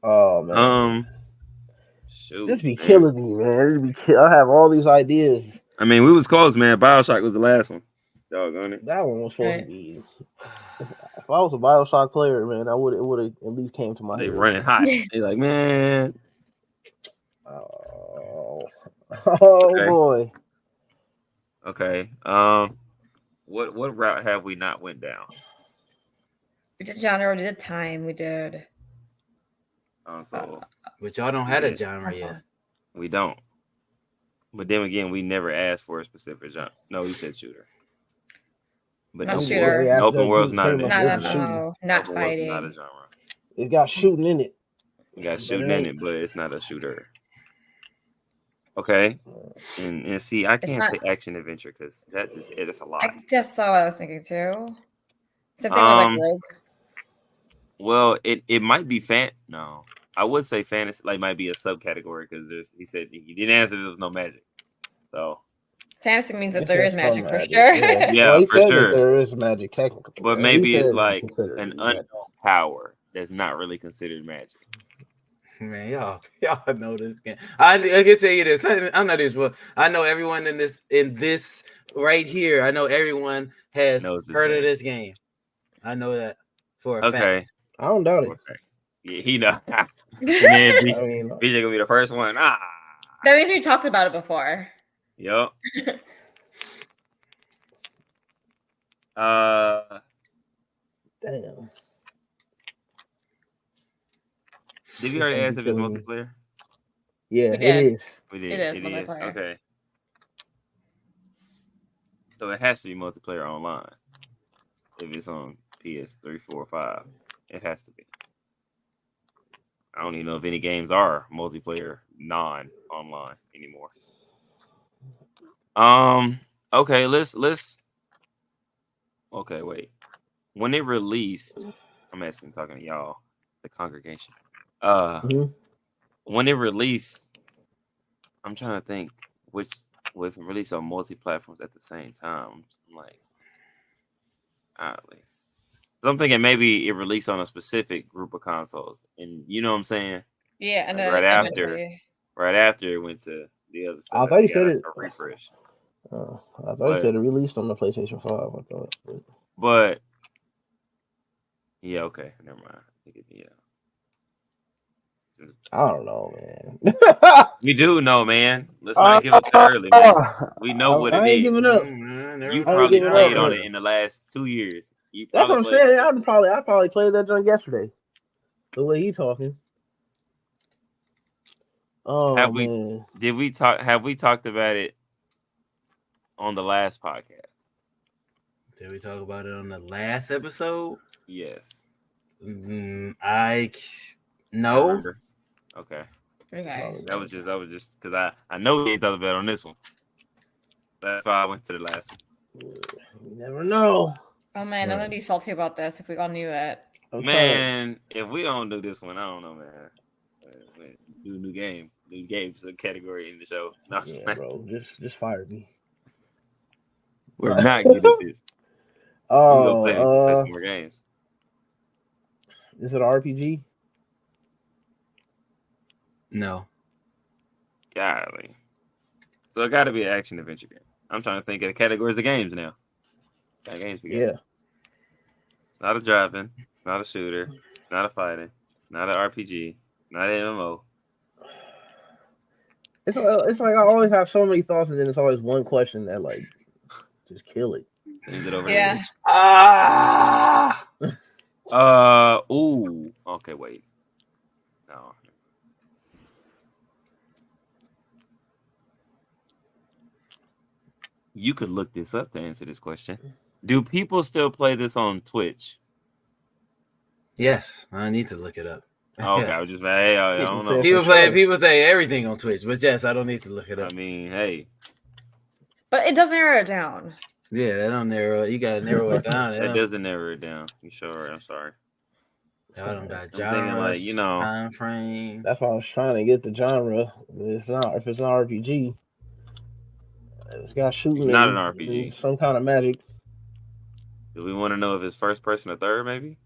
Oh man. Shoot. This be killing me, man. I have all these ideas. I mean, we was close, man. BioShock was the last one. Doggone it. That one was supposed to be. If I was a BioShock player, man, it would have at least came to my They head. running hot. They like, man. Oh okay. Boy. Okay. What route have we not went down? We did genre, we did time, we did. But y'all don't have a genre yet. We don't. But then again, we never asked for a specific genre. No, we said shooter. But not shooter. Open world's not a genre. Not fighting. Not a genre. It got shooting in it. It got shooting in it, but it's not a shooter. Okay. And see, I can't say action adventure because it's a lot. That's all I was thinking too. Same thing with like Rogue. Well, it might be no. I would say fantasy like might be a subcategory because he said he didn't answer there was no magic. So fantasy means that there is magic for sure. Yeah, well, for sure. There is magic technically. But maybe it's like an unknown power that's not really considered magic. Man, y'all know this game. I can tell you this. I'm not this, but I know everyone in this right here. I know everyone has heard of this game. I know that for a fact. I don't doubt it. Okay. Yeah, he know. BJ gonna be the first one. That means we talked about it before. Yup. Damn. Did we already ask if it's multiplayer? Yeah, it is. We did. It is multiplayer. Okay. So it has to be multiplayer online. If it's on PS3, 4, 5, it has to be. I don't even know if any games are multiplayer non-online anymore. Okay, let's. Okay, wait. When it released, I'm talking to y'all, the congregation. When it released, I'm trying to think which with release on multi-platforms at the same time. I'm like, oddly. So I'm thinking maybe it released on a specific group of consoles, and you know what I'm saying? Yeah, and Like then right after it went to the other stuff. I thought you said a refresh. I thought you said it released on the PlayStation 5. I thought. But yeah, okay, never mind. I don't know, man. We do know, man. Let's not give up too early, man. We know what it I ain't is. giving up. You probably played on it in the last 2 years. That's what I'm saying. I probably played that joint yesterday. The way he talking. Oh man. Have we talked about it on the last podcast? Did we talk about it on the last episode? Yes. No. Okay. Okay. That was just because I know we ain't talked about it on this one. That's why I went to the last one. You never know. Oh man, I'm gonna be salty about this if we all knew it. Man, if we don't do this one, I don't know, man. Do a new games category in the show. No, yeah, bro, just fire me. We're not good at this. Oh, play some more games. Is it an RPG? No. Golly. So it got to be an action adventure game. I'm trying to think of the categories of games now. Got games we got. Yeah. It's not a driving. It's not a shooter. It's not a fighting. Not an RPG. Not an MMO. It's like I always have so many thoughts, and then it's always one question that like just kill it. Sends it over. Yeah. Ooh. Okay. Wait. No. You could look this up to answer this question. Do people still play this on Twitch? Yes, I need to look it up. Okay, yes. I was just hey, I don't know. People play everything on Twitch, but yes, I don't need to look it up. I mean, hey. But it does narrow it down. Yeah, that don't narrow it. You gotta narrow it down. That doesn't narrow it down. You sure? I'm sorry. Y'all don't got genres, like, time frame. That's why I was trying to get the genre. If it's an RPG, it's got shooting. It's not an RPG. Some kind of magic. Do we want to know if it's first person or third? Maybe.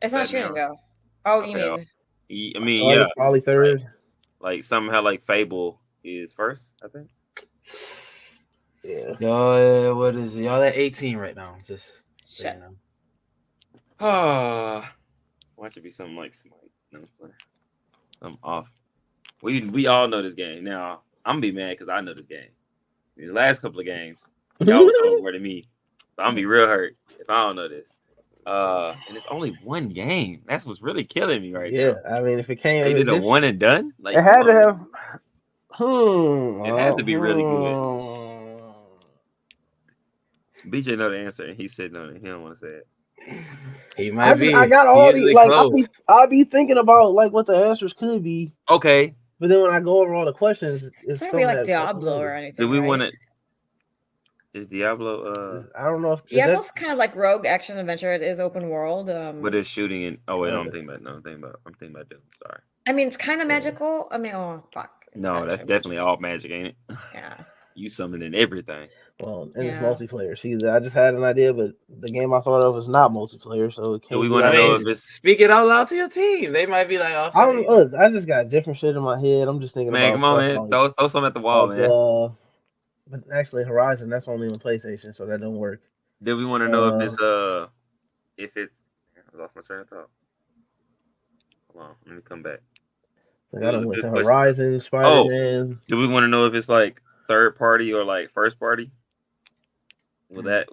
It's not shooting though. Oh, you mean? I mean, yeah. It's probably third. Like somehow, like Fable is first. I think. Yeah. Y'all, what is it? Y'all at 18 right now? Just shit. You know. Why should it be something like Smite? No, I'm off. We all know this game. Now I'm gonna be mad because I know this game. These last couple of games, y'all was know more than me, so I'm gonna be real hurt if I don't know this. And it's only one game. That's what's really killing me right now. Yeah, I mean, if it came, they did a one and done. Like it had to have. It had to be really good. BJ know the answer, and he's sitting on it. He don't want to say it. He might be. I got all these. Like I'll be thinking about like what the answers could be. Okay. But then when I go over all the questions, it's not be like Diablo or anything. Do we want to? Is Diablo? I don't know if Diablo's kind of like rogue action adventure. It is open world. But it's shooting in. Oh wait, I'm thinking about Doom. Sorry. I mean, it's kind of magical. I mean, oh fuck. No, that's definitely all magic, ain't it? Yeah. You summoning everything. Well, and it's multiplayer. See, I just had an idea, but the game I thought of was not multiplayer, so it can't. Do we want to know if it's speak it out loud to your team? They might be like, oh, I don't look. I just got different shit in my head. I'm just thinking. Man, come on, man. Throw something at the wall, man. But actually, Horizon, that's only on PlayStation, so that don't work. Do we want to know if it's? I lost my train of thought. Hold on, let me come back. Like I don't went to Horizon, Spider-Man. Do we want to know if it's like third party or like first party? Will that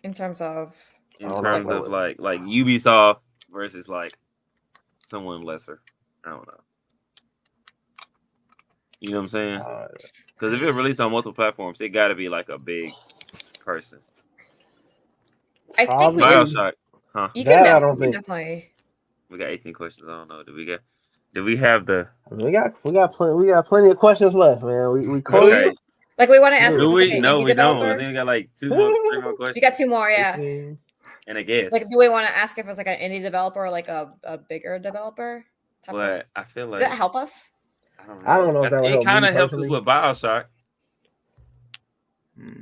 in terms of like Ubisoft versus like someone lesser? I don't know. You know what I'm saying? Because if it released on multiple platforms, it got to be like a big person. I think BioShock. Huh? You That can I don't think. definitely. We got 18 questions. I don't know. Do we have the? I mean, we got plenty of questions left, man. We close. Okay. Like we want to ask Do if Do it's like we? an No, indie we don't. I developer. think we got like 3 more questions. We got 2 more, yeah. 18. And a guess. Like, do we want to ask if it's like an indie developer or like a bigger developer? But I feel Does like that help us? I don't know if that would it help kind me of helped us personally. with Bioshock. Hmm.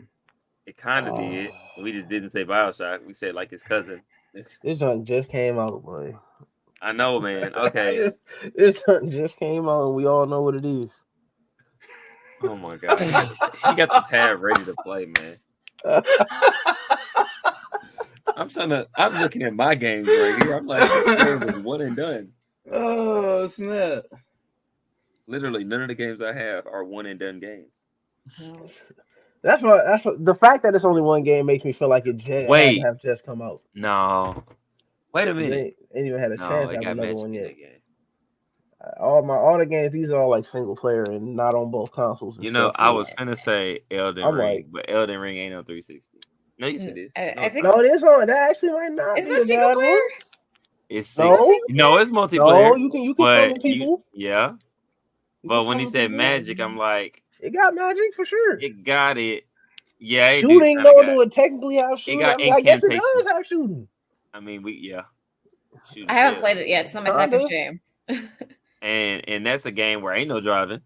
It kind of did. We just didn't say Bioshock. We said like his cousin. This junk just came out, boy. I know, man. Okay. This junk just came out, and we all know what it is. Oh my god. He got the tab ready to play, man. I'm looking at my games right here. I'm like, this game was one and done. Oh snap! Literally, none of the games I have are one and done games. No. That's what the fact that it's only one game makes me feel like it had to have just come out. No. Wait a minute. They ain't even had a chance to have another one yet. All the games, these are all like single player and not on both consoles. You know, I was gonna say Elden I'm Ring, like- but Elden Ring ain't on 360. No, yes it is. I think No, it is on. That actually might not. Isn't be it a single bad player? one. It's No. single- no, it's multiplayer. No, you can summon but people. yeah. You But can when he summon said people. magic, I'm like, It got magic for sure. it got it. Yeah, it Shooting do though, kinda do it technically have shooting? got I mean, I guess it incantations. does have shooting. I mean, Shoot, I haven't yeah. played it yet. It's not my second Kinda. shame. And that's a game where ain't no driving.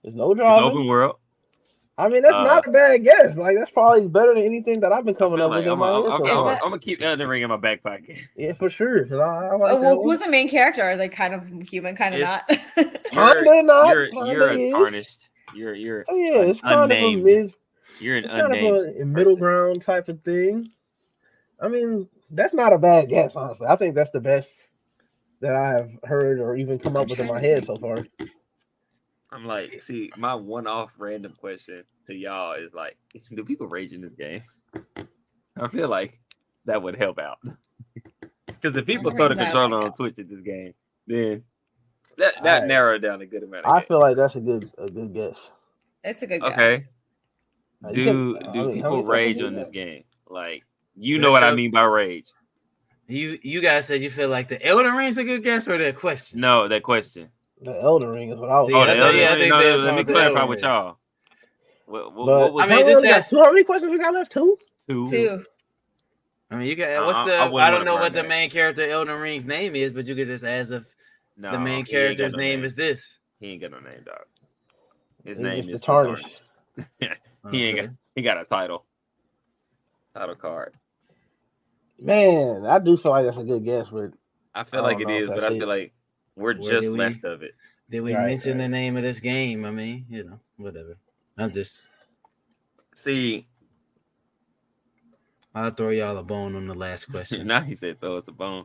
There's no It's driving. open world. I mean, that's not a bad guess. Like, that's probably better than anything that I've been coming up with in my head so far. I'm gonna keep Elden Ring in my back pocket. Yeah, for sure. 'Cause I like Well, that who's the main character? Are they kind of human, kind of not? Kinda not. You're Kinda a is. tarnished. You're Oh, yeah, it's kind unnamed. of a mid. You're an It's kind of unnamed a middle person. ground type of thing. I mean, that's not a bad guess, honestly. I think that's the best that I have heard or even come up with in my head so far. I'm like, see, my one-off random question to y'all is like, do people rage in this game? I feel like that would help out. Because if people throw the controller on Twitch at this game, then that narrowed down a good amount of games. feel like that's a good guess. It's a good guess. Okay. You Do can- people how rage many on questions this game? Like, you know what I mean by rage. You guys said you feel like the Elden Ring's a good guess or that question? No, that question. The Elden Ring is what I was. See, Oh, I the thought- Elden yeah, I Ring. think No, they let was me talking about clarify Elden with Ring. y'all. But What was I mean, we this only got that- two. How many questions we got left? Two. 2. I mean, you got what's I the? wouldn't I don't wanna know burn what the that. main character Elden Ring's name is, but you could just as if No, the main he ain't got character's no name is this. He ain't got no name, dog. His He's name just is the tarnished. He got a title card. Man, I do feel like that's a good guess, but I feel I like don't it know if is, but that's I feel it. like we're Where just do we- left of it. Did we Right, mention the right. name of this game? I mean, whatever. See, I'll throw y'all a bone on the last question. now he said throw us a bone.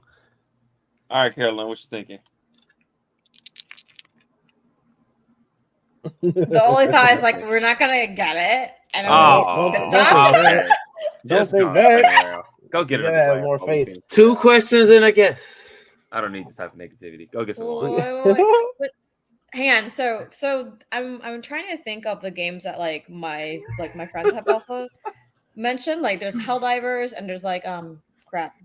All right, Caroline, what you thinking? The only thought is like we're not gonna get it, and Oh, I'm pissed off. okay. Don't Just think go, that. Caroline. Go get You another gotta have glass more while we faith. finish. 2 questions and a guess. I don't need this type of negativity. Go get some Wait, wine. wait. Hang on. So I'm trying to think of the games that like my friends have also mentioned. Like there's Helldivers and there's like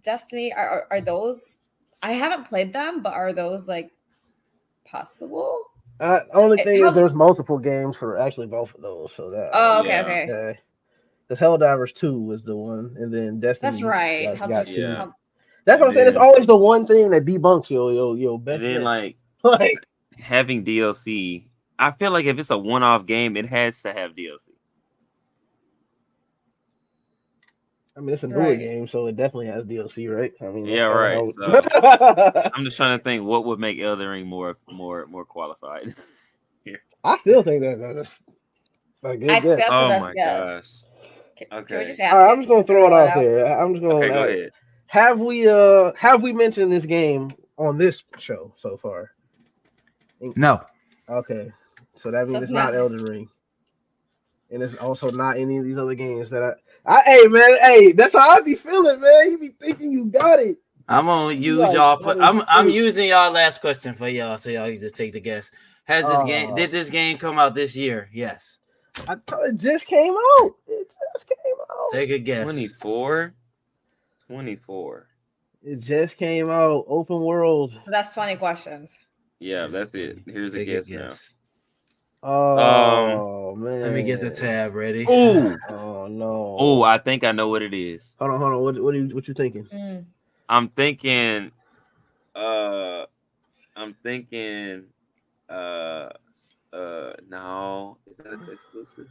Destiny. Are those? I haven't played them, but are those like possible? Only thing is there's multiple games for actually both of those. So that. Oh, okay, Yeah. okay. Because Helldivers 2 was the one, and then Destiny. That's right. Got two. Yeah. That's what I'm saying. And It's always the one thing that debunks your best. And then guess. like having DLC, I feel like if it's a one-off game, it has to have DLC. I mean, it's a newer Right. game, so it definitely has DLC, right? I mean, Yeah, right. So. I'm just trying to think what would make Elden Ring more qualified. I still think that's a good I guess. That's the Oh best my guess. gosh. Can Okay. we just ask All right, I'm it just gonna to throw it roll out there. I'm just gonna. Okay, go ahead. Have we mentioned this game on this show so far? No. Okay, so that means So it's it's not not- Elden Ring, and it's also not any of these other games that Hey man, hey, that's how I be feeling, man. You be thinking you got it. I'm gonna use like, y'all. that is I'm great. using y'all last question for y'all, so y'all can just take the guess. Did this game come out this year? Yes. It just came out. It just came out. Take a guess. 24. It just came out. Open world. That's 20 questions. Yeah, that's it. Here's a Take guess now. Oh man. Let me get the tab ready. Oh, Oh no. oh, I think I know what it is. Hold on. What you thinking? I'm thinking. No, is that exclusive?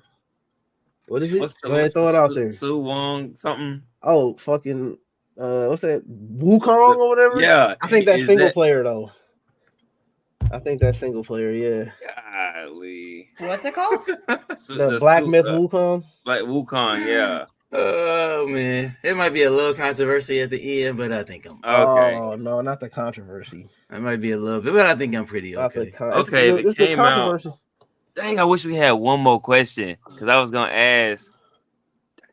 What is it? What's the Go ahead, throw it out there. Su Wong something? Oh, fucking what's that? Wukong or whatever? Yeah, I think that's is single that- player though. I think that's single player, yeah. Golly. What's it called? The Black Myth Wukong? Like Wukong, yeah. Oh man, it might be a little controversy at the end, but I think I'm Okay. Oh no, not the controversy. It might be a little bit, but I think I'm pretty okay. Okay, if it came out. Dang, I wish we had one more question because I was gonna ask.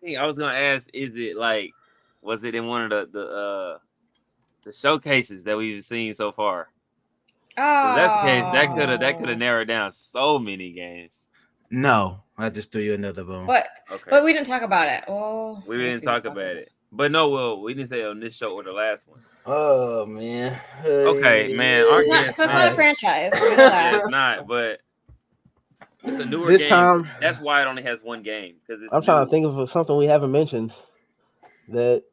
Is it like, was it in one of the showcases that we've seen so far? Oh, If that's the case, that could have narrowed down so many games. No, I just threw you another bone. But we didn't talk about it. Oh, we didn't talk about it. But no, well, we didn't say on this show or the last one. Oh man. Okay, man. It's not a franchise. Yeah, it's not, but it's a newer this game. Time, that's why it only has one game. I'm trying to think of something we haven't mentioned that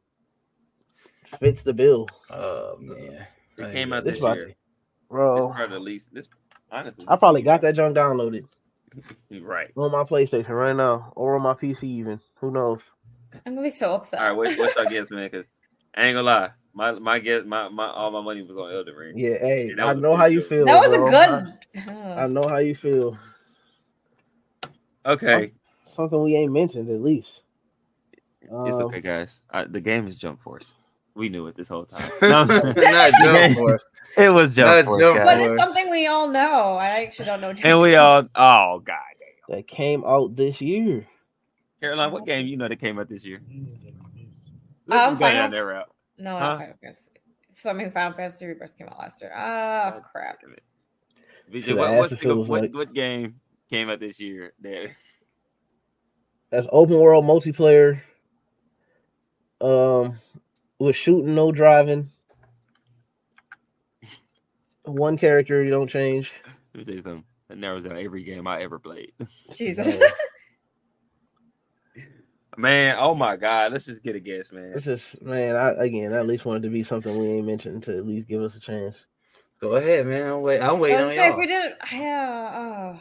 fits the bill. Oh man. It came out this year. Bro. It's probably the least. Honestly, I probably got that junk downloaded. Right. On my PlayStation right now. Or on my PC even. Who knows? I'm gonna be so upset. All right, what's your guess, man? Because I ain't gonna lie. My guess, my all my money was on Elden Ring. Yeah, hey, I know how you feel. That was bro. a good. I know how you feel. Okay. Something we ain't mentioned at least. It's okay, guys. The game is Jump Force. We knew it this whole time. Not Jump Force. It was Jump Force. But it's something we all know. I actually don't know. And we all, oh god, that came out this year. Caroline, what game you know that came out this year? Final. That route. No, not Final Fantasy. So I mean, Final Fantasy Rebirth came out last year. Oh crap! What game came out this year? That's open world multiplayer. With shooting, no driving. One character, you don't change. Let me say something. That narrows down every game I ever played. Jesus. Man, oh my God. Let's just get a guess, man. It's just, man, I at least wanted to be something we ain't mentioned to at least give us a chance. Go ahead, man. I'm waiting on y'all. if we did, yeah.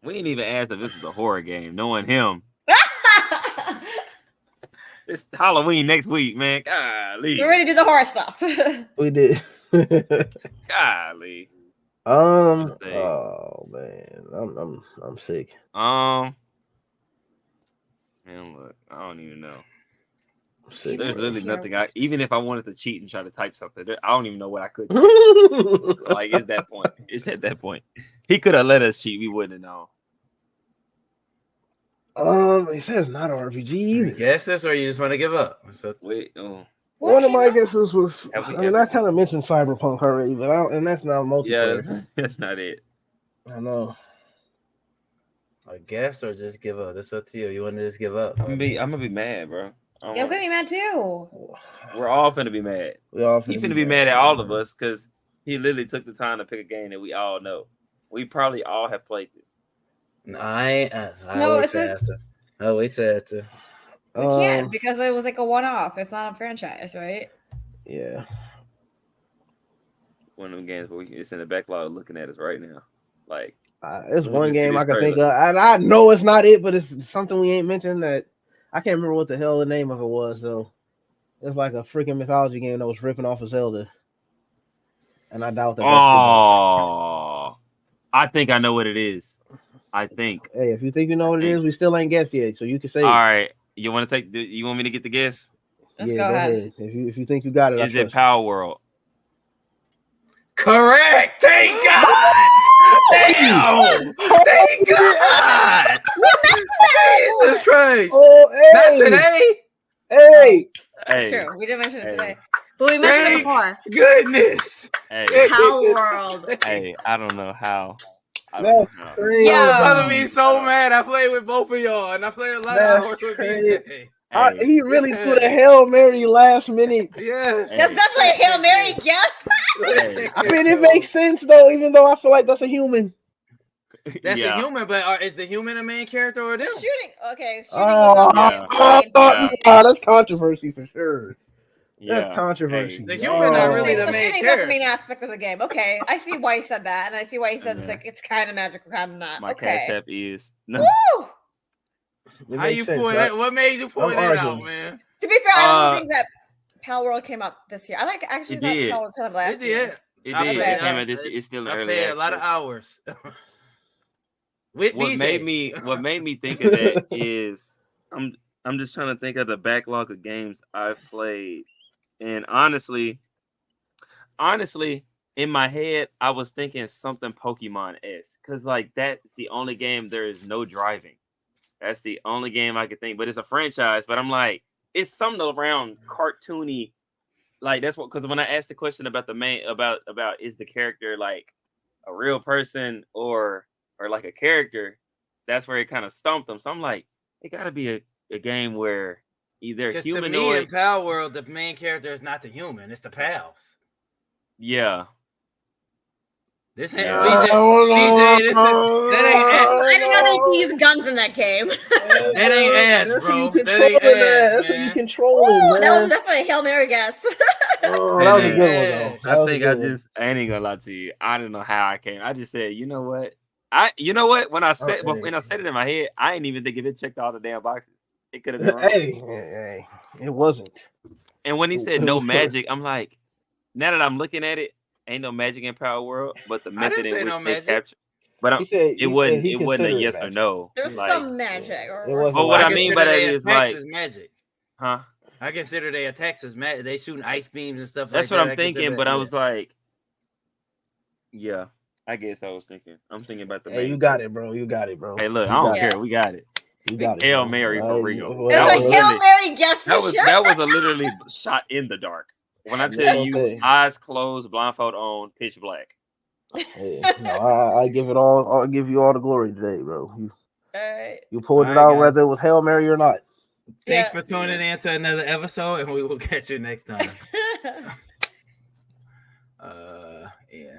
We didn't even ask if this is a horror game, knowing him. It's Halloween next week, man. Golly. We already did the horror stuff. We did. Golly. Oh man, I'm sick. Man, look, I don't even know. There's literally nothing. Even if I wanted to cheat and try to type something, I don't even know what I could do. Like, it's that point. It's at that point. He could have let us cheat. We wouldn't have known. He says not an RPG either. Guesses, or you just want to give up? Wait, oh. One of my guesses was, I kind of mentioned Cyberpunk already, but and that's not multiplayer. Yeah, that's not it. I know. A guess or just give up? That's up to you. You want to just give up? I'm gonna be mad, bro. Yeah, I'm gonna be mad too. We're all finna be mad. He's finna be mad at all of us because he literally took the time to pick a game that we all know. We probably all have played this. I'll wait till after. We can't because it was like a one-off. It's not a franchise, right? Yeah. One of them games where it's in the backlog looking at us right now. Like, it's one game I can think of. I know it's not it, but it's something we ain't mentioned that I can't remember what the hell the name of it was though. It's like a freaking mythology game that was ripping off of Zelda. And I doubt that. Oh, I think I know what it is. I think. Hey, if you think you know what it is, we still ain't guessed yet, so you can say. All right, you want to take? You want me to get the guess? Let's go ahead. If you think you got it, is it Power World? Correct. Thank God. Thank God. Jesus Christ. Oh, hey. Not today. Hey. That's true. We didn't mention it today. But we mentioned it before. Goodness. Hey. Power World. Hey, I don't know how. That's crazy. My brother be so mad. I played with both of y'all, and I played a lot of hours with BJ. He really threw the Hail Mary last minute. Yes. That's definitely a Hail Mary guess. I mean, it makes sense though, even though I feel like that's a human. That's a human, but is the human a main character or them? Shooting. Okay. Shooting That's controversy for sure. Yeah. That's controversy. The human not really the main shooting's character. not the main aspect of the game. Okay, I see why he said that, and I see why he says it's kind of magical, kind of not. My Cash App is no. Woo! How you pull that? What made you pull that out, man? To be fair, I don't think that Pal World came out this year. I think actually that Pal World came out last year. It did. It came out this year. It's still in early access. A lot of hours. What made me think of that is I'm just trying to think of the backlog of games I've played, and honestly, in my head, I was thinking something Pokemon-esque, because like that's the only game there is no driving. That's the only game I could think, but it's a franchise. But I'm like, it's something around cartoony, like that's what. Because when I asked the question about the main about is the character like a real person or like a character, that's where it kind of stumped them. So I'm like, it got to be a game where either humanoid. To me, in Pal World, the main character is not the human; it's the pals. Yeah. This ain't BJ. That ain't ass. I didn't know they could use guns in that game. That ain't ass, bro. That ain't ass. That's what you controlling, man. That was definitely a Hail Mary guess. That was a good one, though. I ain't gonna lie to you. I don't know how I came. I just said, you know what? When I said it in my head, I didn't even think if it checked all the damn boxes. It could have been wrong. Hey, it wasn't. And when he said no magic, I'm like, now that I'm looking at it, ain't no magic in Power World, but the method in which they capture. But it wasn't a yes or no. There's some magic. But what I mean by that is like magic. Huh? I consider they attacks as magic. They shooting ice beams and stuff. That's what I'm thinking. But I was like, yeah, I guess I was thinking. I'm thinking about the. Hey, you got it, bro. Hey, look, I don't care. We got it. You got it. Hail Mary for real. It's a Hail Mary guess for sure. That was a literally shot in the dark. When I tell you, eyes closed, blindfold on, pitch black. Hey, no, I give it all. I'll give you all the glory today, bro. You pulled it out, whether it was Hail Mary or not. Thanks for tuning in to another episode, and we will catch you next time.